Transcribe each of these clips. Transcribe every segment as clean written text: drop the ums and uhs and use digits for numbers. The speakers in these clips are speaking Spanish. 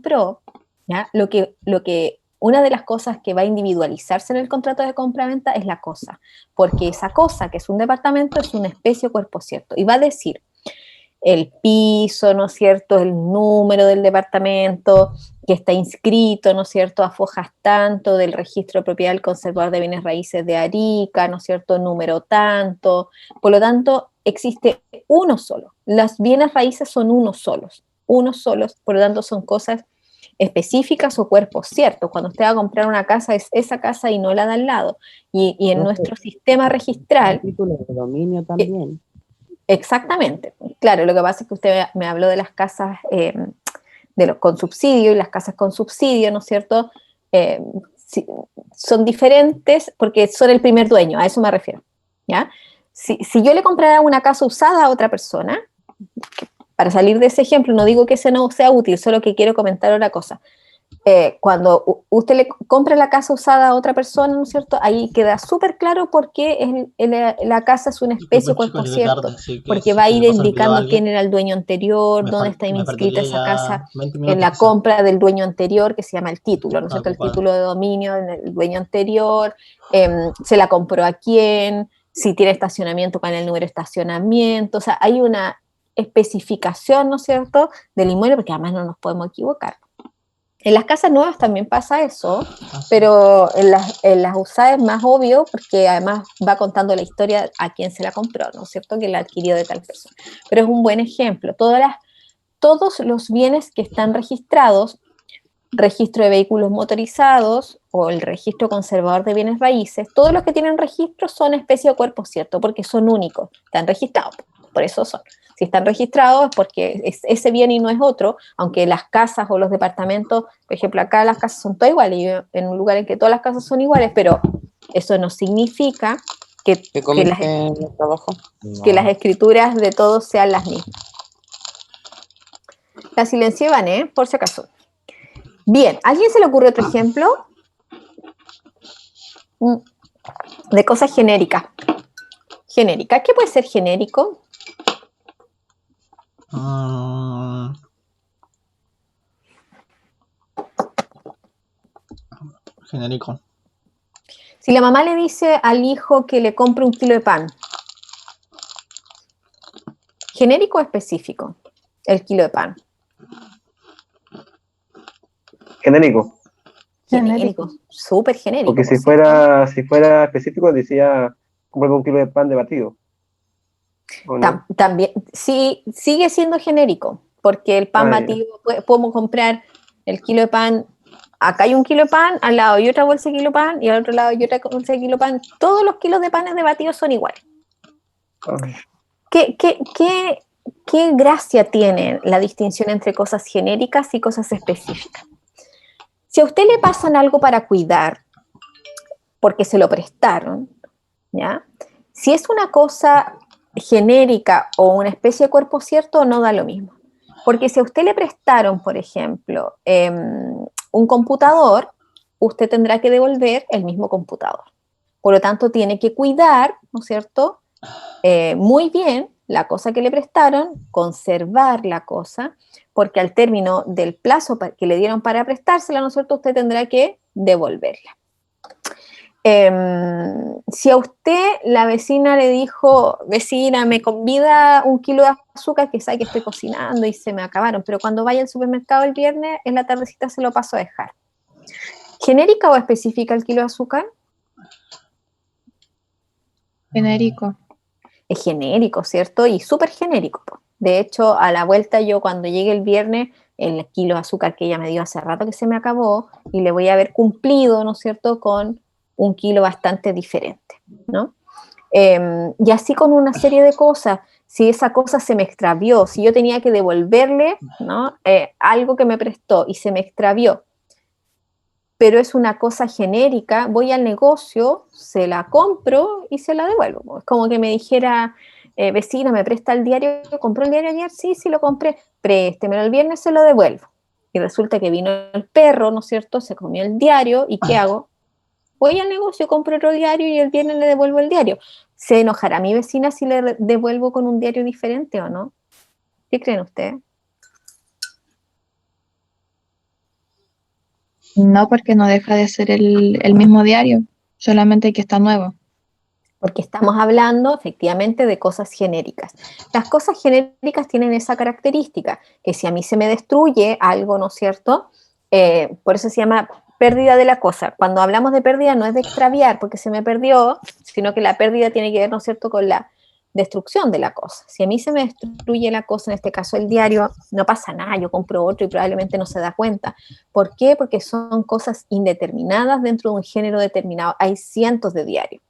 compró, ¿ya? Una de las cosas que va a individualizarse en el contrato de compra-venta es la cosa, porque esa cosa, que es un departamento, es una especie o cuerpo cierto, y va a decir el piso, ¿no es cierto?, el número del departamento, que está inscrito, ¿no es cierto?, a fojas tanto del registro de propiedad del conservador de bienes raíces de Arica, ¿no es cierto?, número tanto. Por lo tanto, existe uno solo. Las bienes raíces son unos solos, por lo tanto son cosas específicas o cuerpos ciertos. Cuando usted va a comprar una casa, es esa casa y no la de al lado. Y en nuestro sistema registral... título de dominio también. Exactamente. Claro, lo que pasa es que usted me habló de las casas con subsidio, y las casas con subsidio, ¿no es cierto? Eh, Son diferentes porque son el primer dueño, a eso me refiero, ¿ya? Si yo le comprara una casa usada a otra persona, para salir de ese ejemplo, no digo que ese no sea útil, solo que quiero comentar otra cosa. Cuando usted le compra la casa usada a otra persona, ¿no es cierto? Ahí queda súper claro por qué la casa es una especie o cuerpo cierto, Sí, que porque va a si ir le pasa el video a indicando alguien, quién era el dueño anterior, dónde está me inscrita perdería esa ya casa 20 en minutos la quizás compra del dueño anterior, que se llama el título, ¿no es para cierto? El ocupar. título de dominio del dueño anterior, se la compró a quién, si tiene estacionamiento, cuál es el número de estacionamiento, o sea, hay una especificación, ¿no es cierto?, del inmueble, porque además no nos podemos equivocar. En las casas nuevas también pasa eso, pero en las usadas es más obvio porque además va contando la historia a quién se la compró, ¿no es cierto?, que la adquirió de tal persona. Pero es un buen ejemplo. Todos los bienes que están registrados, registro de vehículos motorizados o el registro conservador de bienes raíces, todos los que tienen registro son especie o cuerpo cierto porque son únicos, están registrados, por eso son. Si están registrados es porque es ese bien y no es otro, aunque las casas o los departamentos, por ejemplo, acá las casas son todas iguales, yo en un lugar en que todas las casas son iguales, pero eso no significa que, ¿Te que, las, comiste en el trabajo? que las No. escrituras de todos sean las mismas. La silencié, Vané, por si acaso. Bien, ¿a alguien se le ocurre otro ejemplo? De cosas genéricas. Genérica. ¿Qué puede ser genérico? Genérico. Si la mamá le dice al hijo que le compre 1 kilo de pan, ¿genérico o específico el kilo de pan? Genérico. Genérico, súper genérico, Porque por cierto. si fuera específico, decía, cómprame 1 kilo de pan de batido. ¿O no? También, sí, sigue siendo genérico, porque el pan Ah, ya. batido, podemos comprar el kilo de pan, acá hay 1 kilo de pan, al lado hay otra bolsa de kilo de pan, y al otro lado hay otra bolsa de kilo de pan. Todos los kilos de panes de batido son iguales. Ah, ¿Qué gracia tiene la distinción entre cosas genéricas y cosas específicas? Si a usted le pasan algo para cuidar, porque se lo prestaron, ¿ya? Si es una cosa genérica o una especie de cuerpo cierto, no da lo mismo. Porque si a usted le prestaron, por ejemplo, un computador, usted tendrá que devolver el mismo computador. Por lo tanto, tiene que cuidar, ¿no es cierto?, muy bien la cosa que le prestaron, conservar la cosa, porque al término del plazo que le dieron para prestársela, ¿no es cierto?, usted tendrá que devolverla. Si a usted la vecina le dijo, vecina, me convida 1 kilo de azúcar, que sabe que estoy cocinando y se me acabaron, pero cuando vaya al supermercado el viernes, en la tardecita se lo paso a dejar. ¿Genérica o específica el kilo de azúcar? Genérico. Es genérico, ¿cierto? Y súper genérico. De hecho, a la vuelta yo cuando llegue el viernes, el kilo de azúcar que ella me dio hace rato que se me acabó, y le voy a haber cumplido, ¿no es cierto?, con 1 kilo bastante diferente, ¿no? Y así con una serie de cosas. Si esa cosa se me extravió, si yo tenía que devolverle, ¿no?, algo que me prestó y se me extravió, pero es una cosa genérica, voy al negocio, se la compro y se la devuelvo. Es como que me dijera, vecina, ¿me presta el diario? ¿Compró el diario ayer? Sí, sí lo compré, préstemelo el viernes, se lo devuelvo. Y resulta que vino el perro, ¿no es cierto?, se comió el diario, ¿y qué hago? Voy al negocio, compro otro diario y el viernes le devuelvo el diario. ¿Se enojará mi vecina si le devuelvo con un diario diferente o no? ¿Qué creen ustedes? No, porque no deja de ser el mismo diario, solamente que está nuevo. Porque estamos hablando efectivamente de cosas genéricas. Las cosas genéricas tienen esa característica, que si a mí se me destruye algo, ¿no es cierto? Por eso se llama pérdida de la cosa. Cuando hablamos de pérdida no es de extraviar porque se me perdió, sino que la pérdida tiene que ver, ¿no es cierto?, con la destrucción de la cosa. Si a mí se me destruye la cosa, en este caso el diario, no pasa nada, yo compro otro y probablemente no se da cuenta. ¿Por qué? Porque son cosas indeterminadas dentro de un género determinado. Hay cientos de diarios,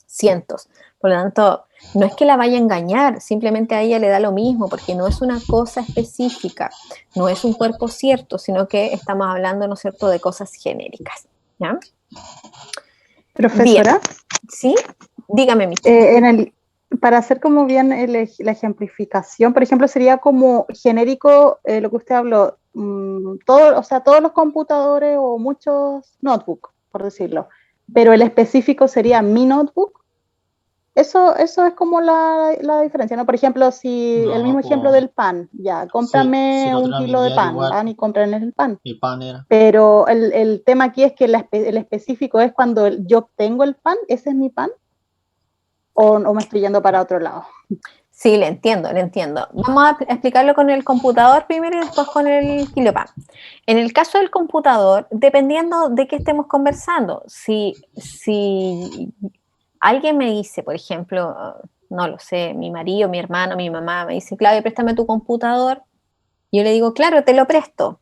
cientos. Por lo tanto, no es que la vaya a engañar, simplemente a ella le da lo mismo, porque no es una cosa específica, no es un cuerpo cierto, sino que estamos hablando, ¿no es cierto?, de cosas genéricas. ¿Ya? Profesora. Bien. ¿Sí? Dígame, mi para hacer como bien la ejemplificación, por ejemplo, sería como genérico lo que usted habló, o sea, todos los computadores o muchos notebooks, por decirlo, pero el específico sería mi notebook. Eso es como la diferencia, ¿no? Por ejemplo, si No, el mismo ejemplo del pan, ya, cómprame si un kilo de pan, igual, van y compran el pan. el pan era. Pero el tema aquí es que el específico es cuando yo obtengo el pan, ese es mi pan, o me estoy yendo para otro lado. Sí, le entiendo, le entiendo. Vamos a explicarlo con el computador primero y después con el kilopan. En el caso del computador, dependiendo de qué estemos conversando, si alguien me dice, por ejemplo, no lo sé, mi marido, mi hermano, mi mamá me dice, Claudia, préstame tu computador, yo le digo, claro, te lo presto.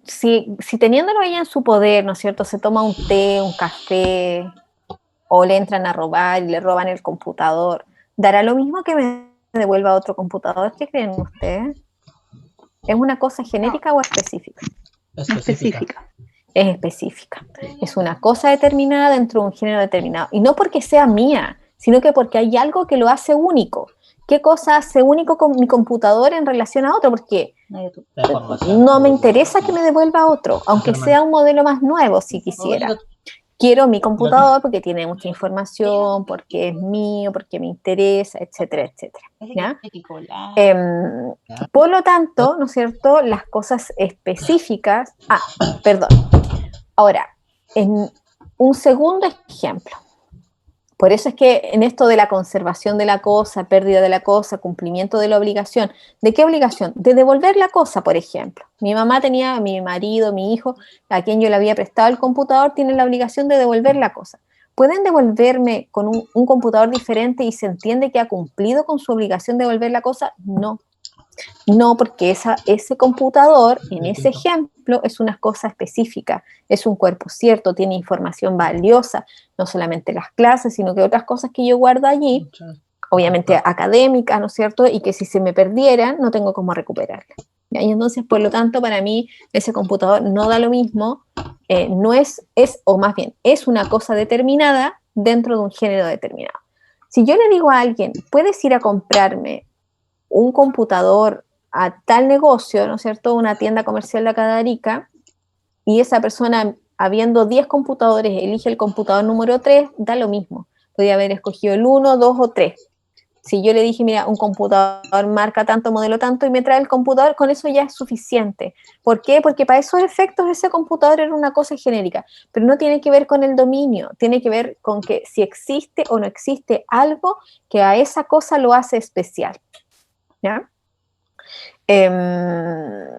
Si teniéndolo ella en su poder, ¿no es cierto?, se toma un té, un café, o le entran a robar y le roban el computador, ¿dará lo mismo que me devuelva otro computador? ¿Qué creen ustedes? ¿Es una cosa genérica o específica? Específica. Es específica. Es una cosa determinada dentro de un género determinado. Y no porque sea mía, sino que porque hay algo que lo hace único. ¿Qué cosa hace único con mi computador en relación a otro? Porque no me interesa que me devuelva otro, aunque sea un modelo más nuevo si quisiera. Quiero mi computador porque tiene mucha información, porque es mío, porque me interesa, etcétera, etcétera. ¿Ya? Por lo tanto, ¿no es cierto?, las cosas específicas... perdón. Ahora, en un segundo ejemplo. Por eso es que en esto de la conservación de la cosa, pérdida de la cosa, cumplimiento de la obligación, ¿de qué obligación? De devolver la cosa, por ejemplo. Mi mamá tenía, mi marido, mi hijo, a quien yo le había prestado el computador, tienen la obligación de devolver la cosa. ¿Pueden devolverme con un computador diferente y se entiende que ha cumplido con su obligación de devolver la cosa? No. No, porque ese computador, en ese ejemplo, es una cosa específica, es un cuerpo cierto, tiene información valiosa, no solamente las clases, sino que otras cosas que yo guardo allí, obviamente académicas, ¿no es cierto? Y que si se me perdieran, no tengo cómo recuperarlas. Y entonces, por lo tanto, para mí, ese computador no da lo mismo, no o más bien, es una cosa determinada dentro de un género determinado. Si yo le digo a alguien, puedes ir a comprarme un computador a tal negocio, ¿no es cierto?, una tienda comercial de acá de Arica, y esa persona, habiendo 10 computadores, elige el computador número 3, da lo mismo. Podría haber escogido el 1, 2 o 3. Si yo le dije, mira, un computador marca tanto, modelo tanto, y me trae el computador, con eso ya es suficiente. ¿Por qué? Porque para esos efectos ese computador era una cosa genérica, pero no tiene que ver con el dominio, tiene que ver con que si existe o no existe algo que a esa cosa lo hace especial. ¿Ya? En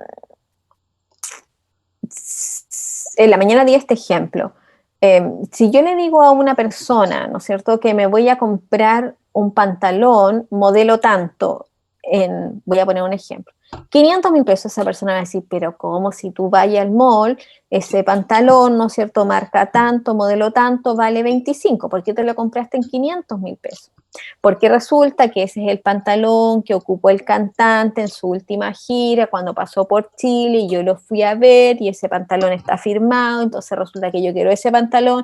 la mañana di este ejemplo. Si yo le digo a una persona, ¿no es cierto?, que me voy a comprar un pantalón modelo tanto, voy a poner un ejemplo, 500.000 pesos, esa persona va a decir, pero ¿cómo? Si tú vayas al mall, ese pantalón, ¿no es cierto?, marca tanto, modelo tanto, vale 25, ¿por qué te lo compraste en 500.000 pesos? Porque resulta que ese es el pantalón que ocupó el cantante en su última gira cuando pasó por Chile y yo lo fui a ver y ese pantalón está firmado, entonces resulta que yo quiero ese pantalón.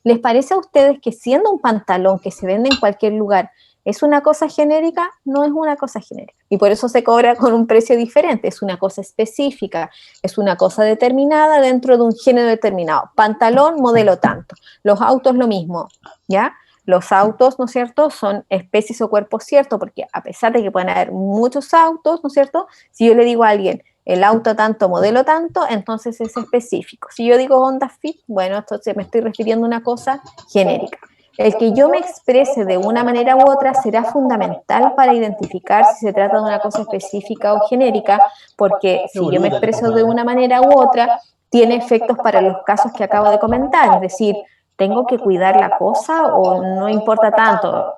¿Les parece a ustedes que siendo un pantalón que se vende en cualquier lugar es una cosa genérica? No es una cosa genérica y por eso se cobra con un precio diferente, es una cosa específica, es una cosa determinada dentro de un género determinado. Pantalón, modelo tanto. Los autos lo mismo, ¿ya? Los autos, ¿no es cierto?, son especies o cuerpos ciertos, porque a pesar de que pueden haber muchos autos, ¿no es cierto?, si yo le digo a alguien, el auto tanto, modelo tanto, entonces es específico. Si yo digo Honda Fit, bueno, entonces me estoy refiriendo a una cosa genérica. El que yo me exprese de una manera u otra será fundamental para identificar si se trata de una cosa específica o genérica, porque si yo me expreso de una manera u otra, tiene efectos para los casos que acabo de comentar, es decir, ¿tengo que cuidar la cosa o no importa tanto?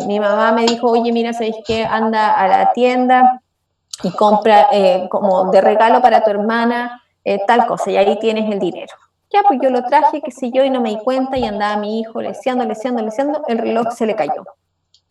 Mi mamá me dijo, oye, mira, ¿sabéis qué? Anda a la tienda y compra como de regalo para tu hermana tal cosa, y ahí tienes el dinero. Ya, pues yo lo traje, qué sé yo, y no me di cuenta, y andaba mi hijo leseando, el reloj se le cayó.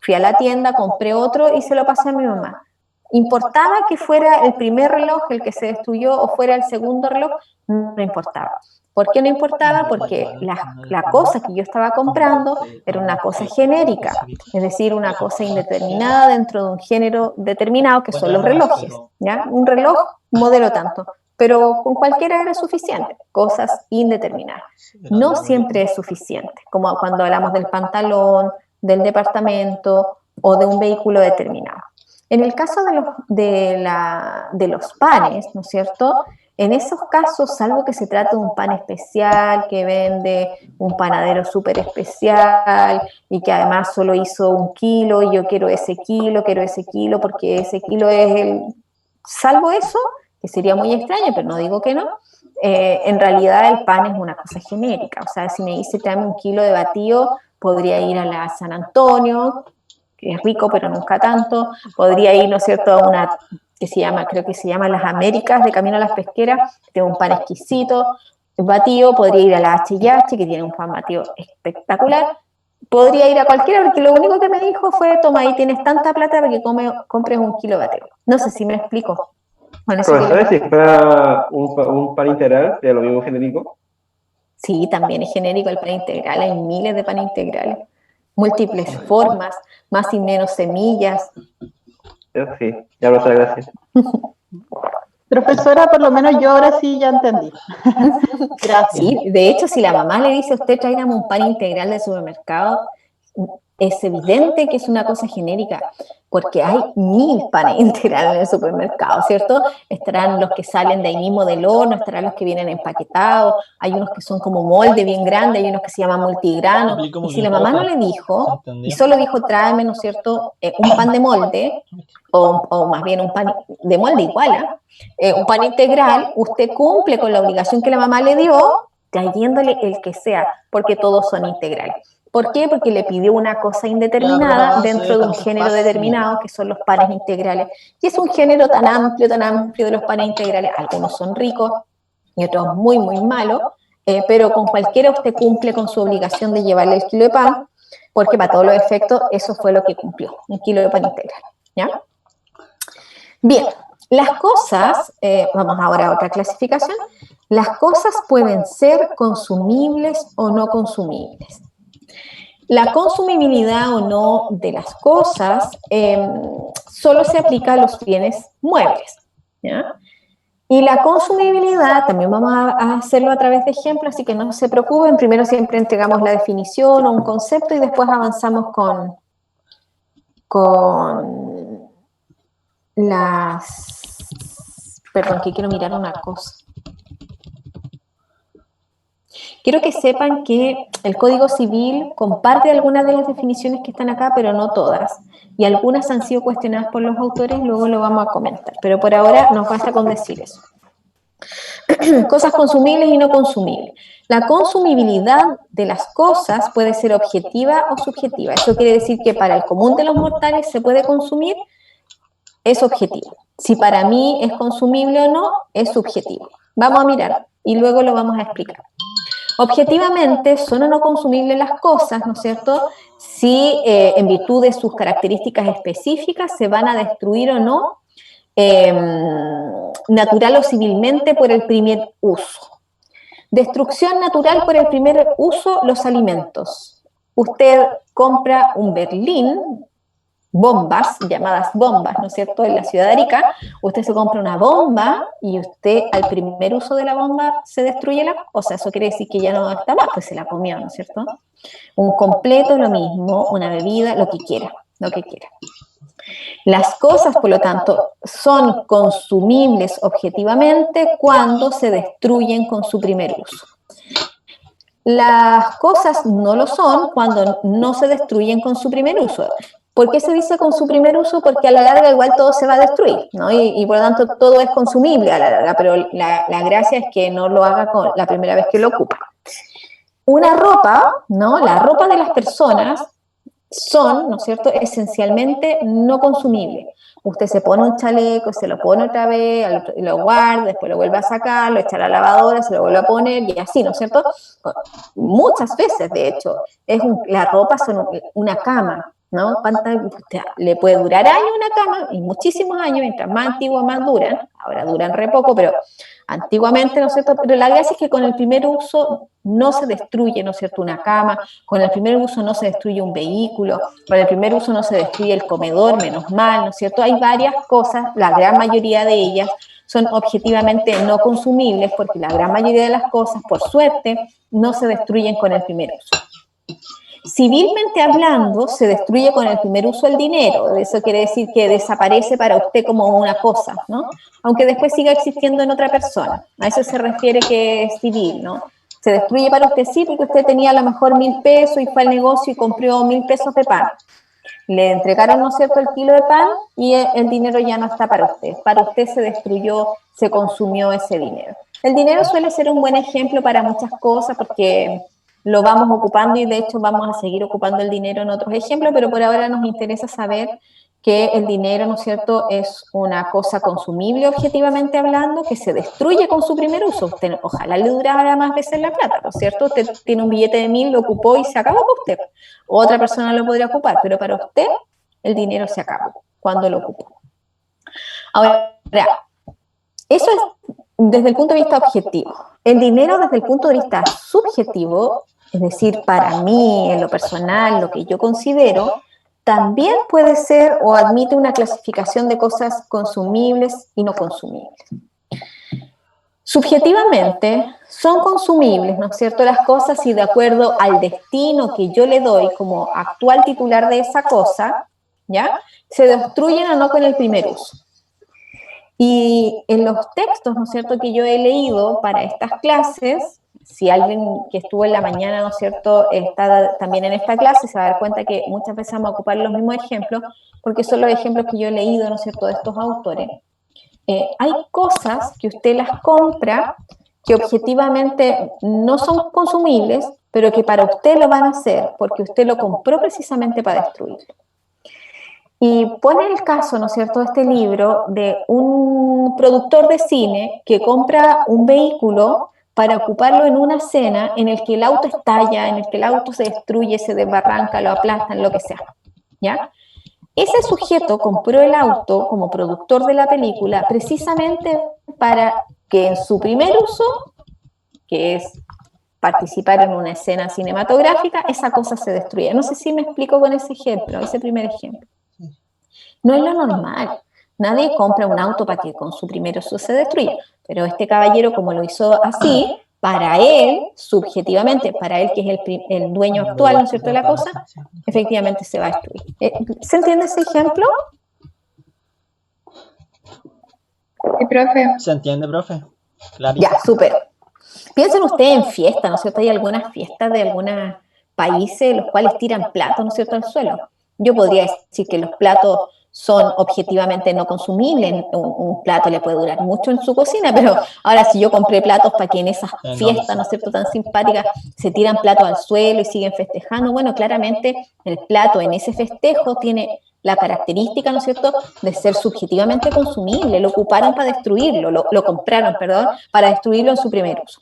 Fui a la tienda, compré otro y se lo pasé a mi mamá. ¿Importaba que fuera el primer reloj el que se destruyó o fuera el segundo reloj? No importaba. ¿Por qué no importaba? Porque la cosa que yo estaba comprando era una cosa genérica, es decir, una cosa indeterminada dentro de un género determinado, que son los relojes, ¿ya? Un reloj, modelo tanto, pero con cualquiera era suficiente, cosas indeterminadas. No siempre es suficiente, como cuando hablamos del pantalón, del departamento o de un vehículo determinado. En el caso de los panes, ¿no es cierto? En esos casos, salvo que se trate de un pan especial que vende un panadero súper especial y que además solo hizo 1 kilo y yo quiero ese kilo porque ese kilo es el... Salvo eso, que sería muy extraño, pero no digo que no, en realidad el pan es una cosa genérica. O sea, si me dice tráeme 1 kilo de batido, podría ir a la San Antonio, que es rico, pero nunca tanto. Podría ir, ¿no es cierto?, a una que se llama, creo que se llama Las Américas, de Camino a las Pesqueras, que tiene un pan exquisito, batido. Podría ir a la H&H, que tiene un pan batido espectacular. Podría ir a cualquiera, porque lo único que me dijo fue, toma, ahí tienes tanta plata para que compres 1 kilo de batido. No sé si me explico. Bueno, ¿Sabes si fuera un pan integral de lo mismo genérico? Sí, también es genérico el pan integral, hay miles de pan integrales, múltiples formas, más y menos semillas. Sí, ya lo sé, gracias. Profesora, por lo menos yo ahora sí ya entendí. Gracias. Sí, de hecho, si la mamá le dice a usted tráigame un pan integral del supermercado, es evidente que es una cosa genérica, porque hay 1000 panes integrales en el supermercado, ¿cierto? Estarán los que salen de ahí mismo del horno, estarán los que vienen empaquetados, hay unos que son como molde bien grande, hay unos que se llaman multigrano, y si la mamá no le dijo, y solo dijo tráeme, ¿no es cierto?, un pan de molde, o más bien un pan de molde igual, un pan integral, usted cumple con la obligación que la mamá le dio, trayéndole el que sea, porque todos son integrales. ¿Por qué? Porque le pidió una cosa indeterminada dentro de un género determinado, que son los panes integrales. Y es un género tan amplio de los panes integrales. Algunos son ricos y otros muy, muy malos, pero con cualquiera usted cumple con su obligación de llevarle el kilo de pan, porque para todos los efectos eso fue lo que cumplió, 1 kilo de pan integral, ¿ya? Bien, las cosas, vamos ahora a otra clasificación, las cosas pueden ser consumibles o no consumibles. La consumibilidad o no de las cosas solo se aplica a los bienes muebles, ¿ya? Y la consumibilidad, también vamos a hacerlo a través de ejemplos, así que no se preocupen, primero siempre entregamos la definición o un concepto y después avanzamos con las... Perdón, que quiero mirar una cosa. Quiero que sepan que el Código Civil comparte algunas de las definiciones que están acá, pero no todas. Y algunas han sido cuestionadas por los autores, luego lo vamos a comentar. Pero por ahora nos basta con decir eso. Cosas consumibles y no consumibles. La consumibilidad de las cosas puede ser objetiva o subjetiva. Eso quiere decir que para el común de los mortales se puede consumir, es objetivo. Si para mí es consumible o no, es subjetivo. Vamos a mirar y luego lo vamos a explicar. Objetivamente son o no consumibles las cosas, ¿no es cierto?, si en virtud de sus características específicas se van a destruir o no, natural o civilmente por el primer uso. Destrucción natural por el primer uso, los alimentos. Usted compra un berlín, bombas, llamadas bombas, ¿no es cierto?, en la ciudad de Arica, usted se compra una bomba y usted al primer uso de la bomba se destruye la cosa, eso quiere decir que ya no está más, pues se la comió, ¿no es cierto? Un completo, lo mismo, una bebida, lo que quiera, lo que quiera. Las cosas, por lo tanto, son consumibles objetivamente cuando se destruyen con su primer uso. Las cosas no lo son cuando no se destruyen con su primer uso. ¿Por qué se dice con su primer uso? Porque a la larga igual todo se va a destruir, ¿no? Y por lo tanto todo es consumible a la larga, pero la gracia es que no lo haga con la primera vez que lo ocupa. Una ropa, ¿no? La ropa de las personas son, ¿no es cierto?, esencialmente no consumibles. Usted se pone un chaleco, se lo pone otra vez, lo guarda, después lo vuelve a sacar, lo echa a la lavadora, se lo vuelve a poner y así, ¿no es cierto? Muchas veces, de hecho, la ropa son una cama, ¿no? Le puede durar años una cama, y muchísimos años, mientras más antiguas más duran, ahora duran re poco, pero antiguamente, ¿no es cierto? Pero la gracia es que con el primer uso no se destruye, ¿no es cierto?, una cama, con el primer uso no se destruye un vehículo, con el primer uso no se destruye el comedor, menos mal, ¿no es cierto? Hay varias cosas, la gran mayoría de ellas son objetivamente no consumibles, porque la gran mayoría de las cosas, por suerte, no se destruyen con el primer uso. Civilmente hablando, se destruye con el primer uso el dinero. Eso quiere decir que desaparece para usted como una cosa, ¿no? Aunque después siga existiendo en otra persona. A eso se refiere que es civil, ¿no? Se destruye para usted sí, porque usted tenía a lo mejor 1.000 pesos y fue al negocio y compró 1.000 pesos de pan. Le entregaron, ¿no es cierto?, el kilo de pan y el dinero ya no está para usted. Para usted se destruyó, se consumió ese dinero. El dinero suele ser un buen ejemplo para muchas cosas porque lo vamos ocupando y de hecho vamos a seguir ocupando el dinero en otros ejemplos, pero por ahora nos interesa saber que el dinero, ¿no es cierto?, es una cosa consumible objetivamente hablando, que se destruye con su primer uso. Usted, ojalá le durara más veces la plata, ¿no es cierto? Usted tiene un billete de 1.000, lo ocupó y se acabó para usted. Otra persona lo podría ocupar, pero para usted el dinero se acaba cuando lo ocupó. Ahora, eso es desde el punto de vista objetivo. El dinero desde el punto de vista subjetivo, es decir, para mí, en lo personal, lo que yo considero, también puede ser o admite una clasificación de cosas consumibles y no consumibles. Subjetivamente son consumibles, ¿no es cierto?, las cosas y de acuerdo al destino que yo le doy como actual titular de esa cosa, ¿ya?, se destruyen o no con el primer uso. Y en los textos, ¿no es cierto?, que yo he leído para estas clases, si alguien que estuvo en la mañana, ¿no es cierto?, está también en esta clase, se va a dar cuenta que muchas veces vamos a ocupar los mismos ejemplos, porque son los ejemplos que yo he leído, ¿no es cierto?, de estos autores. Hay cosas que usted las compra que objetivamente no son consumibles, pero que para usted lo van a hacer, porque usted lo compró precisamente para destruirlo. Y pone el caso, ¿no es cierto?, de este libro de un productor de cine que compra un vehículo para ocuparlo en una escena en el que el auto estalla, en el que el auto se destruye, se desbarranca, lo aplastan, lo que sea, ¿ya? Ese sujeto compró el auto como productor de la película precisamente para que en su primer uso, que es participar en una escena cinematográfica, esa cosa se destruya. No sé si me explico con ese ejemplo, ese primer ejemplo. No es lo normal. Nadie compra un auto para que con su primer uso se destruya. Pero este caballero, como lo hizo así, para él, subjetivamente, para él que es el dueño actual, ¿no es cierto?, de la cosa, efectivamente se va a destruir. ¿Se entiende ese ejemplo? Sí, profe. ¿Se entiende, profe? Claro. Ya, súper. Piensen ustedes en fiestas, ¿no es cierto? Hay algunas fiestas de algunos países en los cuales tiran platos, ¿no es cierto?, al suelo. Yo podría decir que los platos son objetivamente no consumibles. Un plato le puede durar mucho en su cocina, pero ahora si yo compré platos para que en esas fiestas, ¿no es cierto?, tan simpáticas, se tiran platos al suelo y siguen festejando, bueno, claramente el plato en ese festejo tiene la característica, ¿no es cierto?, de ser subjetivamente consumible. Lo ocuparon para destruirlo, lo compraron, perdón, para destruirlo en su primer uso.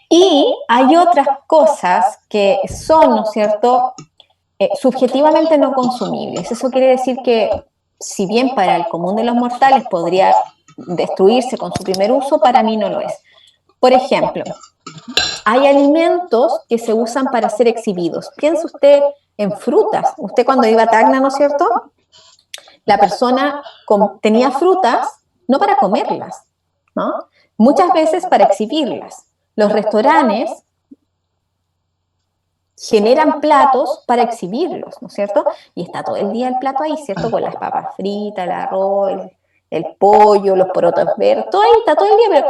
Y hay otras cosas que son, ¿no es cierto?, subjetivamente no consumibles. Eso quiere decir que, si bien para el común de los mortales podría destruirse con su primer uso, para mí no lo es. Por ejemplo, hay alimentos que se usan para ser exhibidos. Piensa usted en frutas. Usted cuando iba a Tacna, ¿no es cierto?, la persona tenía frutas no para comerlas, ¿no?, muchas veces para exhibirlas. Los restaurantes generan platos para exhibirlos, ¿no es cierto? Y está todo el día el plato ahí, ¿cierto? Con las papas fritas, el arroz, el pollo, los porotos verdes, todo ahí está todo el día, pero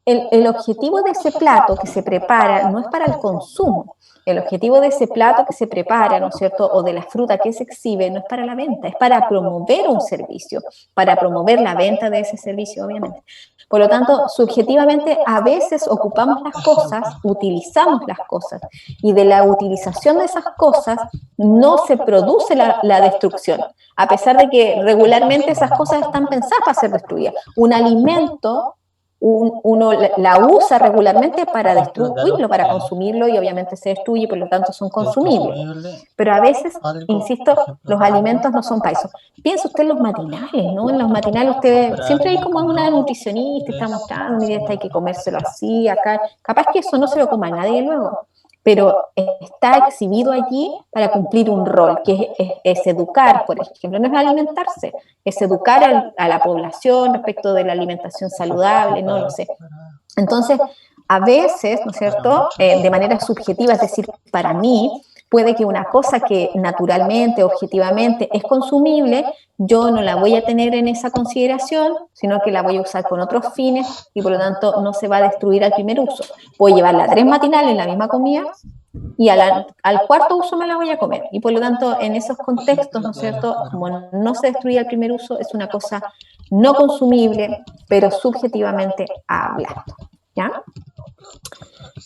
el objetivo de ese plato que se prepara no es para el consumo. El objetivo de ese plato que se prepara, ¿no es cierto?, o de la fruta que se exhibe, no es para la venta, es para promover un servicio, para promover la venta de ese servicio, obviamente. Por lo tanto, subjetivamente, a veces ocupamos las cosas, utilizamos las cosas, y de la utilización de esas cosas no se produce la destrucción, a pesar de que regularmente esas cosas están pensadas para ser destruidas. Un alimento, uno la usa regularmente para destruirlo, para consumirlo, y obviamente se destruye, por lo tanto son consumibles. Pero a veces, insisto, los alimentos no son para eso. Piensa usted en los matinales, ¿no? En los matinales usted siempre hay como una nutricionista, está mostrando, mire, esta hay que comérselo así, acá. Capaz que eso no se lo coma nadie luego, pero está exhibido allí para cumplir un rol, que es educar, por ejemplo, no es alimentarse, es educar a la población respecto de la alimentación saludable, no lo sé. Entonces, a veces, ¿no es cierto?, de manera subjetiva, es decir, para mí, puede que una cosa que naturalmente, objetivamente es consumible, yo no la voy a tener en esa consideración, sino que la voy a usar con otros fines y por lo tanto no se va a destruir al primer uso. Voy a llevarla a 3 matinales en la misma comida y al cuarto uso me la voy a comer. Y por lo tanto, en esos contextos, ¿no es cierto?, como no se destruye al primer uso, es una cosa no consumible, pero subjetivamente hablando. ¿Ya?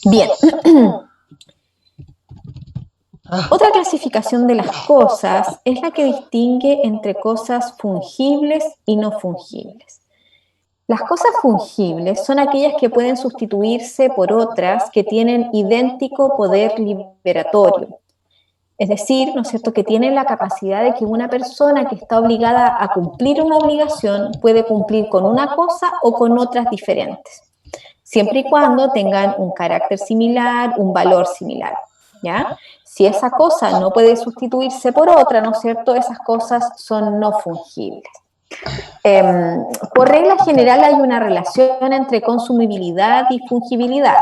Bien. Otra clasificación de las cosas es la que distingue entre cosas fungibles y no fungibles. Las cosas fungibles son aquellas que pueden sustituirse por otras que tienen idéntico poder liberatorio. Es decir, ¿no es cierto?, que tienen la capacidad de que una persona que está obligada a cumplir una obligación puede cumplir con una cosa o con otras diferentes, siempre y cuando tengan un carácter similar, un valor similar, ¿ya? Si esa cosa no puede sustituirse por otra, ¿no es cierto?, esas cosas son no fungibles. Por regla general hay una relación entre consumibilidad y fungibilidad,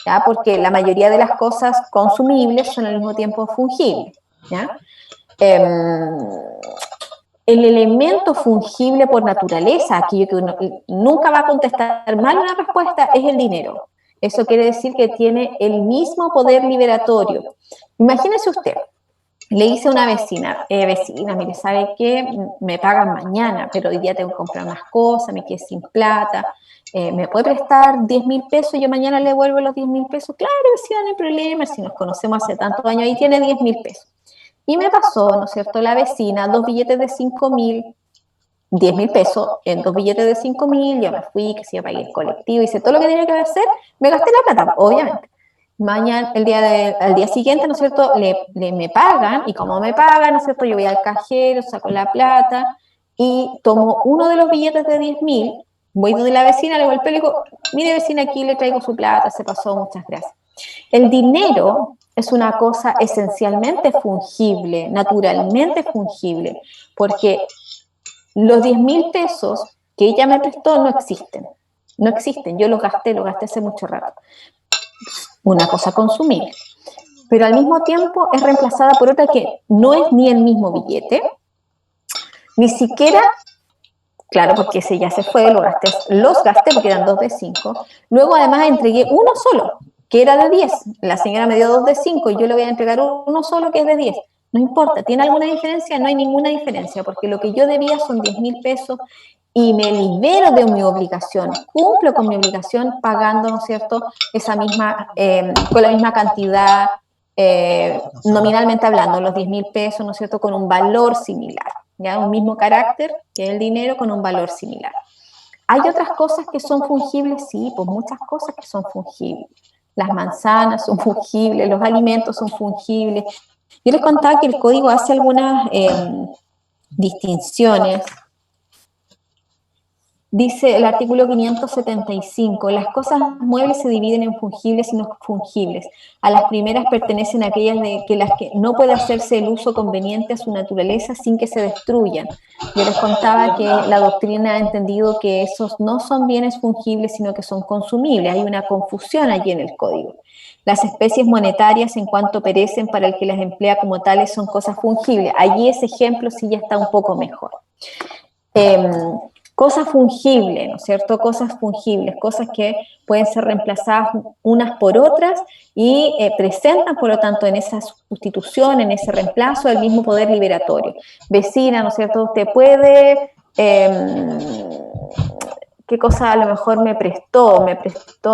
¿ya? Porque la mayoría de las cosas consumibles son al mismo tiempo fungibles, ¿ya? El elemento fungible por naturaleza, aquello que uno nunca va a contestar mal una respuesta, es el dinero. Eso quiere decir que tiene el mismo poder liberatorio. Imagínese usted, le dice a una vecina, mire, ¿sabe qué? Me pagan mañana, pero hoy día tengo que comprar unas cosas, me quedé sin plata, ¿me puede prestar 10.000 pesos y yo mañana le devuelvo los 10.000 pesos? Claro, vecina, no hay problema, si nos conocemos hace tantos años, ahí tiene 10.000 pesos. Y me pasó, ¿no es cierto?, la vecina, 2 billetes de 5.000, 10.000 pesos en 2 billetes de 5.000, yo me fui, que si yo pagué el colectivo, hice todo lo que tenía que hacer, me gasté la plata, obviamente. Mañana, al día siguiente, ¿no es cierto?, me pagan, y como me pagan, ¿no es cierto?, yo voy al cajero, saco la plata, y tomo uno de los billetes de 10.000, voy donde la vecina, le golpeo y le digo, mire vecina, aquí le traigo su plata, se pasó, muchas gracias. El dinero es una cosa esencialmente fungible, naturalmente fungible, porque los 10.000 pesos que ella me prestó no existen, yo los gasté hace mucho rato. Una cosa consumible, pero al mismo tiempo es reemplazada por otra que no es ni el mismo billete, ni siquiera, claro, porque ese ya se fue, los gasté porque eran 2 de 5, luego además entregué uno solo, que era de 10, la señora me dio 2 de 5 y yo le voy a entregar uno solo que es de 10, no importa, ¿tiene alguna diferencia? No hay ninguna diferencia, porque lo que yo debía son 10.000 pesos y me libero de mi obligación, cumplo con mi obligación pagando, ¿no es cierto?, esa misma, con la misma cantidad, nominalmente hablando, los 10.000 pesos, ¿no es cierto?, con un valor similar, ¿ya? Un mismo carácter que el dinero con un valor similar. ¿Hay otras cosas que son fungibles? Sí, pues muchas cosas que son fungibles. Las manzanas son fungibles, los alimentos son fungibles. Yo les contaba que el código hace algunas distinciones Dice el artículo 575, las cosas muebles se dividen en fungibles y no fungibles. A las primeras pertenecen aquellas de las que no puede hacerse el uso conveniente a su naturaleza sin que se destruyan. Yo les contaba que la doctrina ha entendido que esos no son bienes fungibles, sino que son consumibles. Hay una confusión allí en el código. Las especies monetarias, en cuanto perecen para el que las emplea como tales, son cosas fungibles. Allí ese ejemplo sí ya está un poco mejor. Cosas fungibles, ¿no es cierto? Cosas fungibles, cosas que pueden ser reemplazadas unas por otras y presentan, por lo tanto, en esa sustitución, en ese reemplazo, el mismo poder liberatorio. Vecina, ¿no es cierto? Usted puede... ¿qué cosa a lo mejor me prestó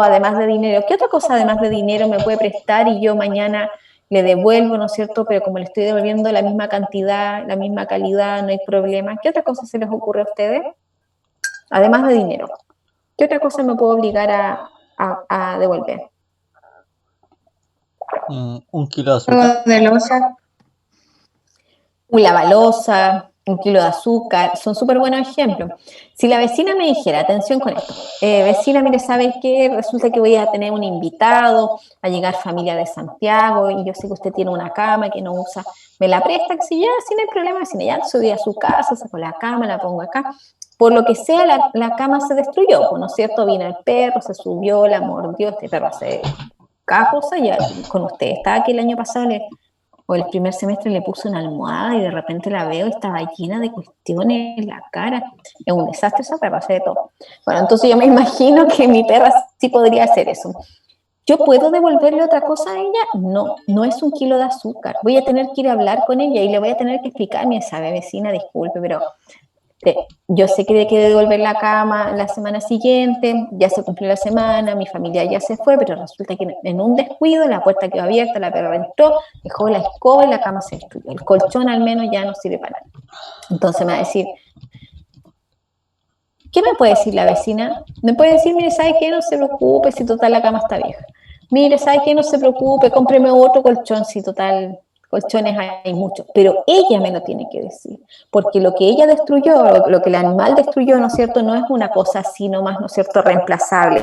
además de dinero? ¿Qué otra cosa además de dinero me puede prestar y yo mañana le devuelvo, ¿no es cierto? Pero como le estoy devolviendo la misma cantidad, la misma calidad, no hay problema. ¿Qué otra cosa se les ocurre a ustedes? Además de dinero, ¿qué otra cosa me puedo obligar a devolver? 1 kilo de azúcar. De loza. Un lavaloza, 1 kilo de azúcar, son súper buenos ejemplos. Si la vecina me dijera, atención con esto, vecina, mire, ¿sabe qué? Resulta que voy a tener un invitado, a llegar familia de Santiago, y yo sé que usted tiene una cama que no usa, me la presta, que si ya, sin el problema, vecina, ya subí a su casa, saco la cama, la pongo acá. Por lo que sea, la cama se destruyó, ¿no es cierto? Vino el perro, se subió, la mordió, este perro hace cada cosa, ya con usted. Estaba aquí el año pasado, o el primer semestre le puse una almohada y de repente la veo y estaba llena de cuestiones en la cara. Es un desastre esa perra, hace de todo. Bueno, entonces yo me imagino que mi perra sí podría hacer eso. ¿Yo puedo devolverle otra cosa a ella? No, no es 1 kilo de azúcar. Voy a tener que ir a hablar con ella y le voy a tener que explicar, mira, sabe, vecina, disculpe, pero... yo sé que hay que devolver la cama la semana siguiente, ya se cumplió la semana, mi familia ya se fue, pero resulta que en un descuido la puerta quedó abierta, la perra entró, dejó la escoba y la cama se destruyó. El colchón al menos ya no sirve para nada. Entonces me va a decir, ¿qué me puede decir la vecina? Me puede decir, mire, ¿sabe qué? No se preocupe si total la cama está vieja. Mire, ¿sabe qué? No se preocupe, cómpreme otro colchón si total... colchones hay muchos, pero ella me lo tiene que decir, porque lo que ella destruyó, lo que el animal destruyó, ¿no es cierto?, no es una cosa así nomás, ¿no es cierto?, reemplazable.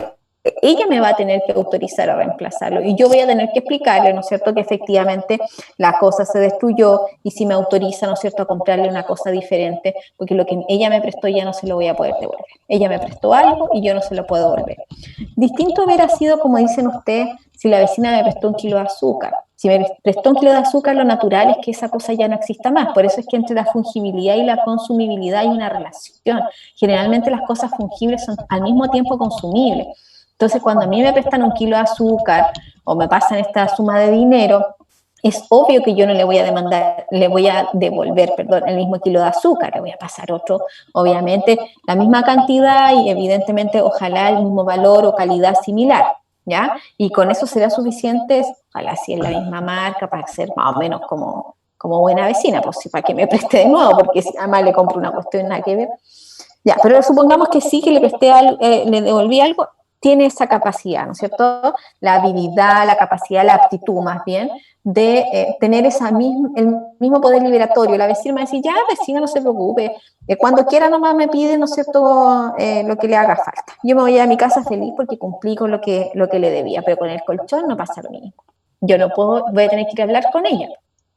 Ella me va a tener que autorizar a reemplazarlo y yo voy a tener que explicarle, ¿no es cierto?, que efectivamente la cosa se destruyó y si me autoriza, ¿no es cierto?, a comprarle una cosa diferente, porque lo que ella me prestó ya no se lo voy a poder devolver. Ella me prestó algo y yo no se lo puedo devolver. Distinto hubiera sido, como dicen ustedes, si la vecina me prestó 1 kilo de azúcar. Si me prestó 1 kilo de azúcar, lo natural es que esa cosa ya no exista más. Por eso es que entre la fungibilidad y la consumibilidad hay una relación. Generalmente las cosas fungibles son al mismo tiempo consumibles. Entonces, cuando a mí me prestan 1 kilo de azúcar o me pasan esta suma de dinero, es obvio que yo no le voy a devolver, el mismo kilo de azúcar, le voy a pasar otro, obviamente, la misma cantidad y evidentemente ojalá el mismo valor o calidad similar. ¿Ya? Y con eso será suficiente, ojalá si es la misma marca, para ser más o menos como buena vecina, pues para que me preste de nuevo, porque si además le compro una cuestión nada que ver. Ya, pero supongamos que sí, que le presté le devolví algo, tiene esa capacidad, ¿no es cierto? La habilidad, la capacidad, la aptitud más bien, de tener el mismo poder liberatorio. La vecina me va a decir, ya, vecina, no se preocupe, cuando quiera nomás me pide, ¿no es cierto?, lo que le haga falta. Yo me voy a mi casa feliz porque cumplí con lo que le debía, pero con el colchón no pasa lo mismo. Yo no puedo, voy a tener que ir a hablar con ella.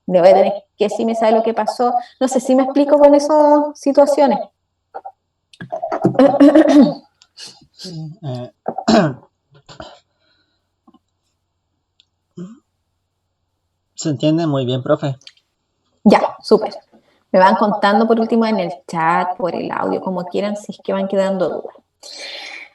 Le voy a tener que decir, me sabe lo que pasó. No sé si me explico con esas situaciones. Se entiende muy bien, profe. Ya, súper. Me van contando por último en el chat, por el audio, como quieran, si es que van quedando dudas.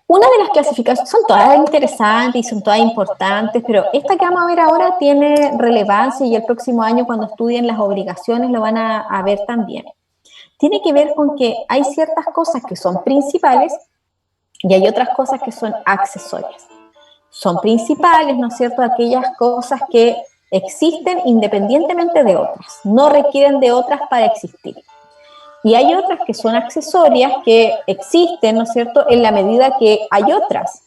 Una de las clasificaciones, son todas interesantes y son todas importantes, pero esta que vamos a ver ahora tiene relevancia y el próximo año cuando estudien las obligaciones lo van a ver también. Tiene que ver con que hay ciertas cosas que son principales y hay otras cosas que son accesorias. Son principales, ¿no es cierto?, aquellas cosas que existen independientemente de otras, no requieren de otras para existir. Y hay otras que son accesorias que existen, ¿no es cierto?, en la medida que hay otras,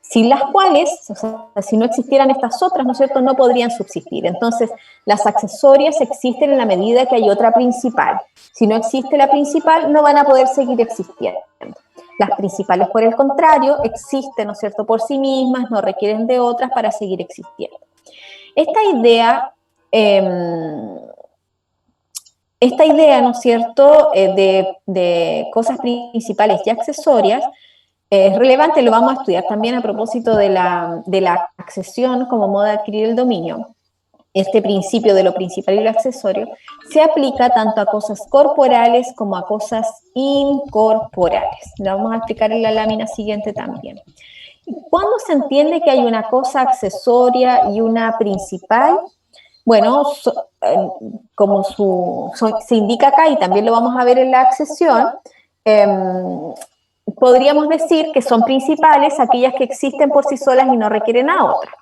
sin las cuales, o sea, si no existieran estas otras, ¿no es cierto?, no podrían subsistir. Entonces, las accesorias existen en la medida que hay otra principal. Si no existe la principal, no van a poder seguir existiendo. Las principales, por el contrario, existen, ¿no es cierto?, por sí mismas, no requieren de otras para seguir existiendo. Esta idea, ¿no es cierto?, de cosas principales y accesorias, es relevante, lo vamos a estudiar también a propósito de la accesión como modo de adquirir el dominio. Este principio de lo principal y lo accesorio se aplica tanto a cosas corporales como a cosas incorporales. Lo vamos a explicar en la lámina siguiente también. ¿Cuándo se entiende que hay una cosa accesoria y una principal? Bueno, como se indica acá, y también lo vamos a ver en la accesión, podríamos decir que son principales aquellas que existen por sí solas y no requieren a otras.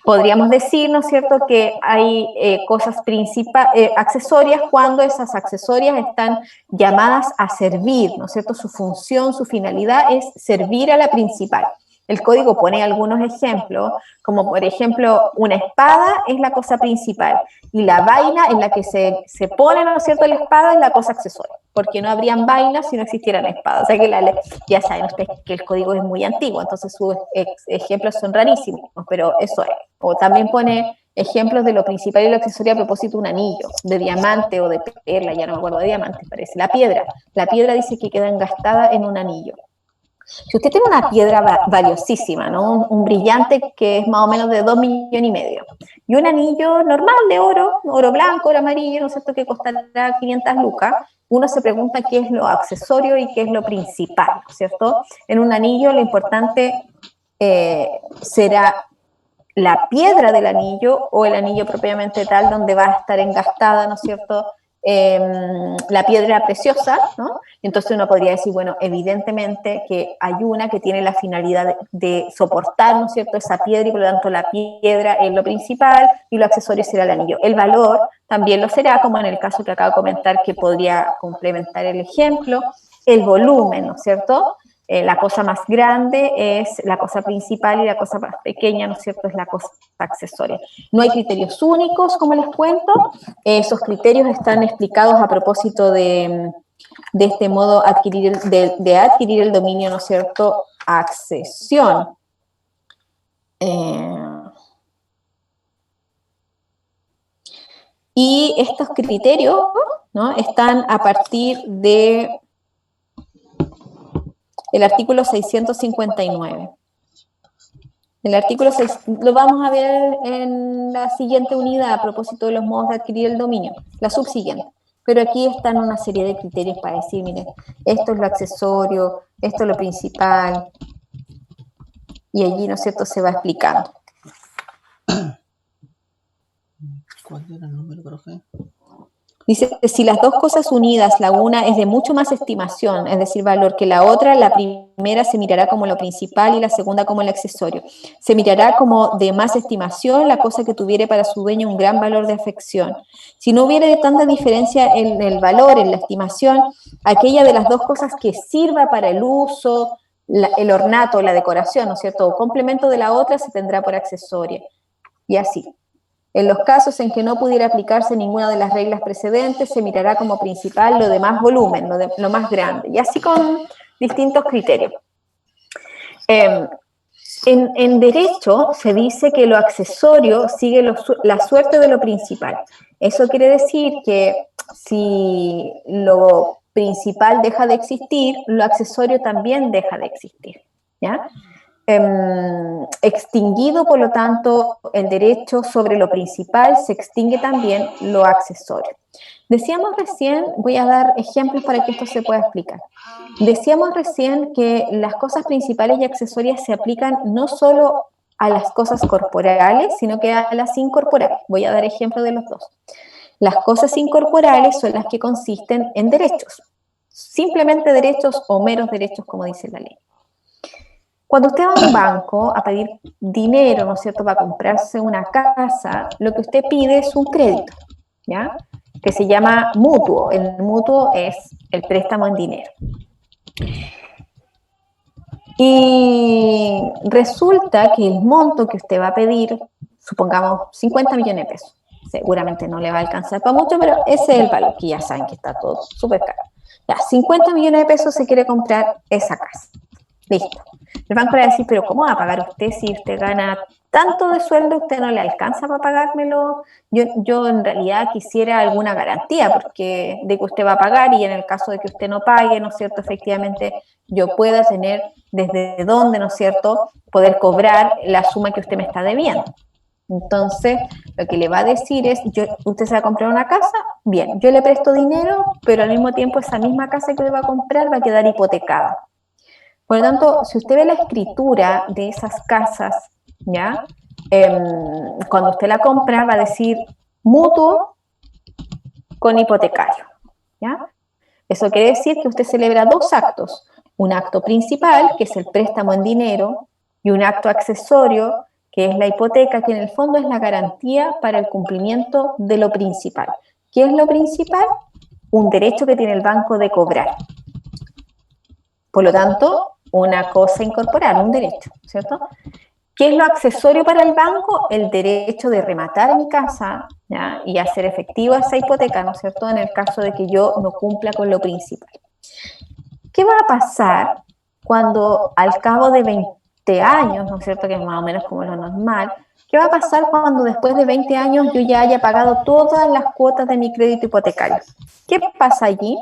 Podríamos decir, ¿no es cierto?, que hay cosas accesorias cuando esas accesorias están llamadas a servir, ¿no es cierto? Su función, su finalidad es servir a la principal. El código pone algunos ejemplos, como por ejemplo, una espada es la cosa principal y la vaina en la que se pone, ¿no es cierto?, la espada es la cosa accesoria, porque no habrían vainas si no existieran espadas. O sea que ya saben ustedes que el código es muy antiguo, entonces sus ejemplos son rarísimos, pero eso es. O también pone ejemplos de lo principal y lo accesorio a propósito de un anillo, de diamante o de perla, ya no me acuerdo, de diamante parece. La piedra dice que queda engastada en un anillo. Si usted tiene una piedra valiosísima, ¿no?, un brillante que es más o menos de 2,5 millones, y un anillo normal de oro blanco, oro amarillo, ¿no es cierto?, que costará 500 lucas, uno se pregunta qué es lo accesorio y qué es lo principal, ¿no es cierto? En un anillo lo importante será la piedra del anillo o el anillo propiamente tal donde va a estar engastada, ¿no es cierto?, la piedra preciosa, ¿no? Entonces uno podría decir, bueno, evidentemente que hay una que tiene la finalidad de soportar, ¿no es cierto?, esa piedra, y por lo tanto la piedra es lo principal y lo accesorio será el anillo. El valor también lo será, como en el caso que acabo de comentar, que podría complementar el ejemplo, el volumen, ¿no es cierto? La cosa más grande es la cosa principal y la cosa más pequeña, ¿no es cierto?, es la cosa accesoria. No hay criterios únicos, como les cuento. Esos criterios están explicados a propósito de este modo de adquirir el dominio, ¿no es cierto?, accesión. Y estos criterios, ¿no?, están a partir de el artículo 659. El artículo 6 lo vamos a ver en la siguiente unidad a propósito de los modos de adquirir el dominio, la subsiguiente. Pero aquí están una serie de criterios para decir, miren, esto es lo accesorio, esto es lo principal, y allí, ¿no es cierto?, se va explicando. ¿Cuál era el número, profe? Dice, si las dos cosas unidas, la una es de mucho más estimación, es decir, valor que la otra, la primera se mirará como lo principal y la segunda como el accesorio. Se mirará como de más estimación la cosa que tuviere para su dueño un gran valor de afección. Si no hubiere tanta diferencia en el valor, en la estimación, aquella de las dos cosas que sirva para el uso, el ornato, la decoración, ¿no es cierto?, o complemento de la otra se tendrá por accesoria. Y así. En los casos en que no pudiera aplicarse ninguna de las reglas precedentes, se mirará como principal lo de más volumen, lo más grande, y así con distintos criterios. En derecho se dice que lo accesorio sigue la suerte de lo principal. Eso quiere decir que si lo principal deja de existir, lo accesorio también deja de existir, ¿ya? Extinguido, por lo tanto, el derecho sobre lo principal, se extingue también lo accesorio. Decíamos recién, voy a dar ejemplos para que esto se pueda explicar. Decíamos recién que las cosas principales y accesorias se aplican no solo a las cosas corporales, sino que a las incorporales. Voy a dar ejemplos de los dos. Las cosas incorporales son las que consisten en derechos, simplemente derechos o meros derechos, como dice la ley. Cuando usted va a un banco a pedir dinero, ¿no es cierto?, para comprarse una casa, lo que usted pide es un crédito, ¿ya?, que se llama mutuo. El mutuo es el préstamo en dinero. Y resulta que el monto que usted va a pedir, supongamos 50 millones de pesos, seguramente no le va a alcanzar para mucho, pero ese es el valor, que ya saben que está todo súper caro. Ya, 50 millones de pesos se quiere comprar esa casa. Listo. El banco le va a decir, pero ¿cómo va a pagar usted si usted gana tanto de sueldo, usted no le alcanza para pagármelo? Yo en realidad quisiera alguna garantía porque de que usted va a pagar, y en el caso de que usted no pague, ¿no es cierto?, efectivamente yo pueda tener desde dónde, ¿no es cierto?, poder cobrar la suma que usted me está debiendo. Entonces, lo que le va a decir es, usted se va a comprar una casa, bien, yo le presto dinero, pero al mismo tiempo esa misma casa que usted va a comprar va a quedar hipotecada. Por lo tanto, si usted ve la escritura de esas casas, ¿ya? Cuando usted la compra va a decir mutuo con hipotecario, ¿ya? Eso quiere decir que usted celebra dos actos, un acto principal, que es el préstamo en dinero, y un acto accesorio, que es la hipoteca, que en el fondo es la garantía para el cumplimiento de lo principal. ¿Qué es lo principal? Un derecho que tiene el banco de cobrar. Por lo tanto, una cosa incorporar, un derecho, ¿cierto? ¿Qué es lo accesorio para el banco? El derecho de rematar mi casa, ¿ya?, y hacer efectiva esa hipoteca, ¿no es cierto?, en el caso de que yo no cumpla con lo principal. ¿Qué va a pasar cuando al cabo de 20 años, ¿no es cierto?, que es más o menos como lo normal, ¿qué va a pasar cuando después de 20 años yo ya haya pagado todas las cuotas de mi crédito hipotecario? ¿Qué pasa allí?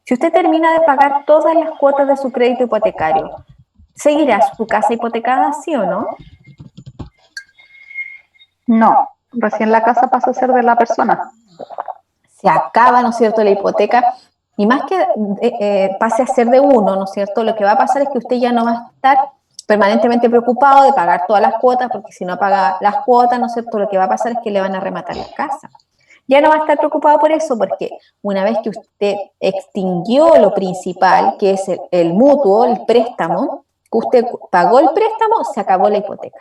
Si usted termina de pagar todas las cuotas de su crédito hipotecario, ¿seguirá su casa hipotecada, sí o no? No, recién la casa pasa a ser de la persona. Se acaba, ¿no es cierto?, la hipoteca, y más que pase a ser de uno, ¿no es cierto?, lo que va a pasar es que usted ya no va a estar permanentemente preocupado de pagar todas las cuotas, porque si no paga las cuotas, ¿no es cierto?, lo que va a pasar es que le van a rematar la casa. Ya no va a estar preocupado por eso, porque una vez que usted extinguió lo principal, que es el mutuo, el préstamo, que usted pagó el préstamo, se acabó la hipoteca.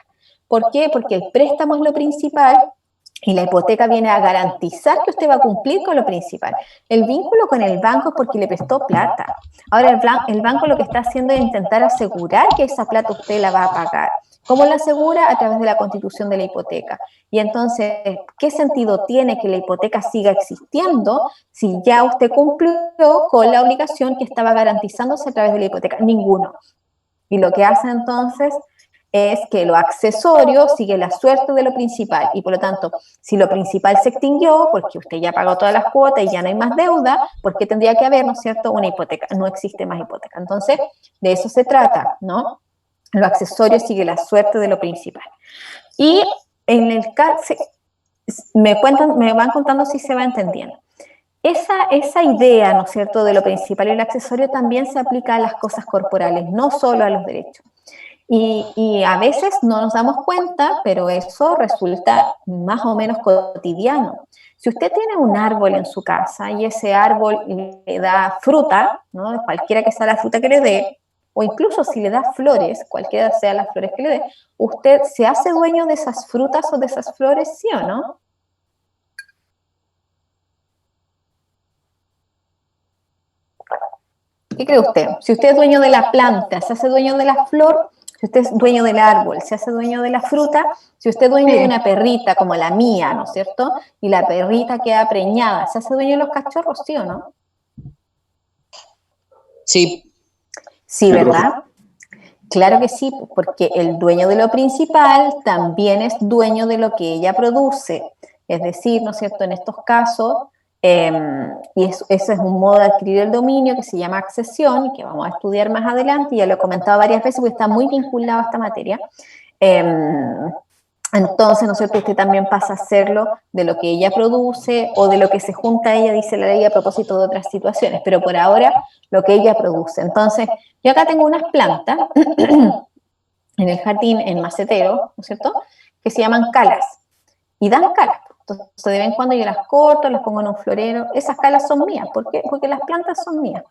¿Por qué? Porque el préstamo es lo principal y la hipoteca viene a garantizar que usted va a cumplir con lo principal. El vínculo con el banco es porque le prestó plata. Ahora el banco lo que está haciendo es intentar asegurar que esa plata usted la va a pagar. ¿Cómo la asegura? A través de la constitución de la hipoteca. Y entonces, ¿qué sentido tiene que la hipoteca siga existiendo si ya usted cumplió con la obligación que estaba garantizándose a través de la hipoteca? Ninguno. Y lo que hace entonces es que lo accesorio sigue la suerte de lo principal, y por lo tanto, si lo principal se extinguió, porque usted ya pagó todas las cuotas y ya no hay más deuda, ¿por qué tendría que haber, ¿no es cierto?, una hipoteca? No existe más hipoteca. Entonces, de eso se trata, ¿no? Lo accesorio sigue la suerte de lo principal. Y en el caso, me van contando si se va entendiendo. Esa idea, ¿no es cierto?, de lo principal y lo accesorio también se aplica a las cosas corporales, no solo a los derechos. Y a veces no nos damos cuenta, pero eso resulta más o menos cotidiano. Si usted tiene un árbol en su casa y ese árbol le da fruta, ¿no?, cualquiera que sea la fruta que le dé, o incluso si le da flores, cualquiera sea las flores que le dé, ¿usted se hace dueño de esas frutas o de esas flores, sí o no? ¿Qué cree usted? Si usted es dueño de la planta, ¿se hace dueño de la flor? Si usted es dueño del árbol, ¿se hace dueño de la fruta? Si usted es dueño de una perrita como la mía, ¿no es cierto?, y la perrita queda preñada, ¿se hace dueño de los cachorros, sí o no? Sí. Sí, ¿verdad? Claro que sí, porque el dueño de lo principal también es dueño de lo que ella produce. Es decir, ¿no es cierto?, en estos casos, y eso es un modo de adquirir el dominio que se llama accesión, y que vamos a estudiar más adelante, y ya lo he comentado varias veces porque está muy vinculado a esta materia. Entonces, ¿no es cierto?, usted también pasa a hacerlo de lo que ella produce o de lo que se junta a ella, dice la ley, a propósito de otras situaciones, pero por ahora lo que ella produce. Entonces, yo acá tengo unas plantas en el jardín, en macetero, ¿no es cierto?, que se llaman calas, y dan calas. Entonces, de vez en cuando yo las corto, las pongo en un florero. Esas calas son mías. ¿Por qué? Porque las plantas son mías,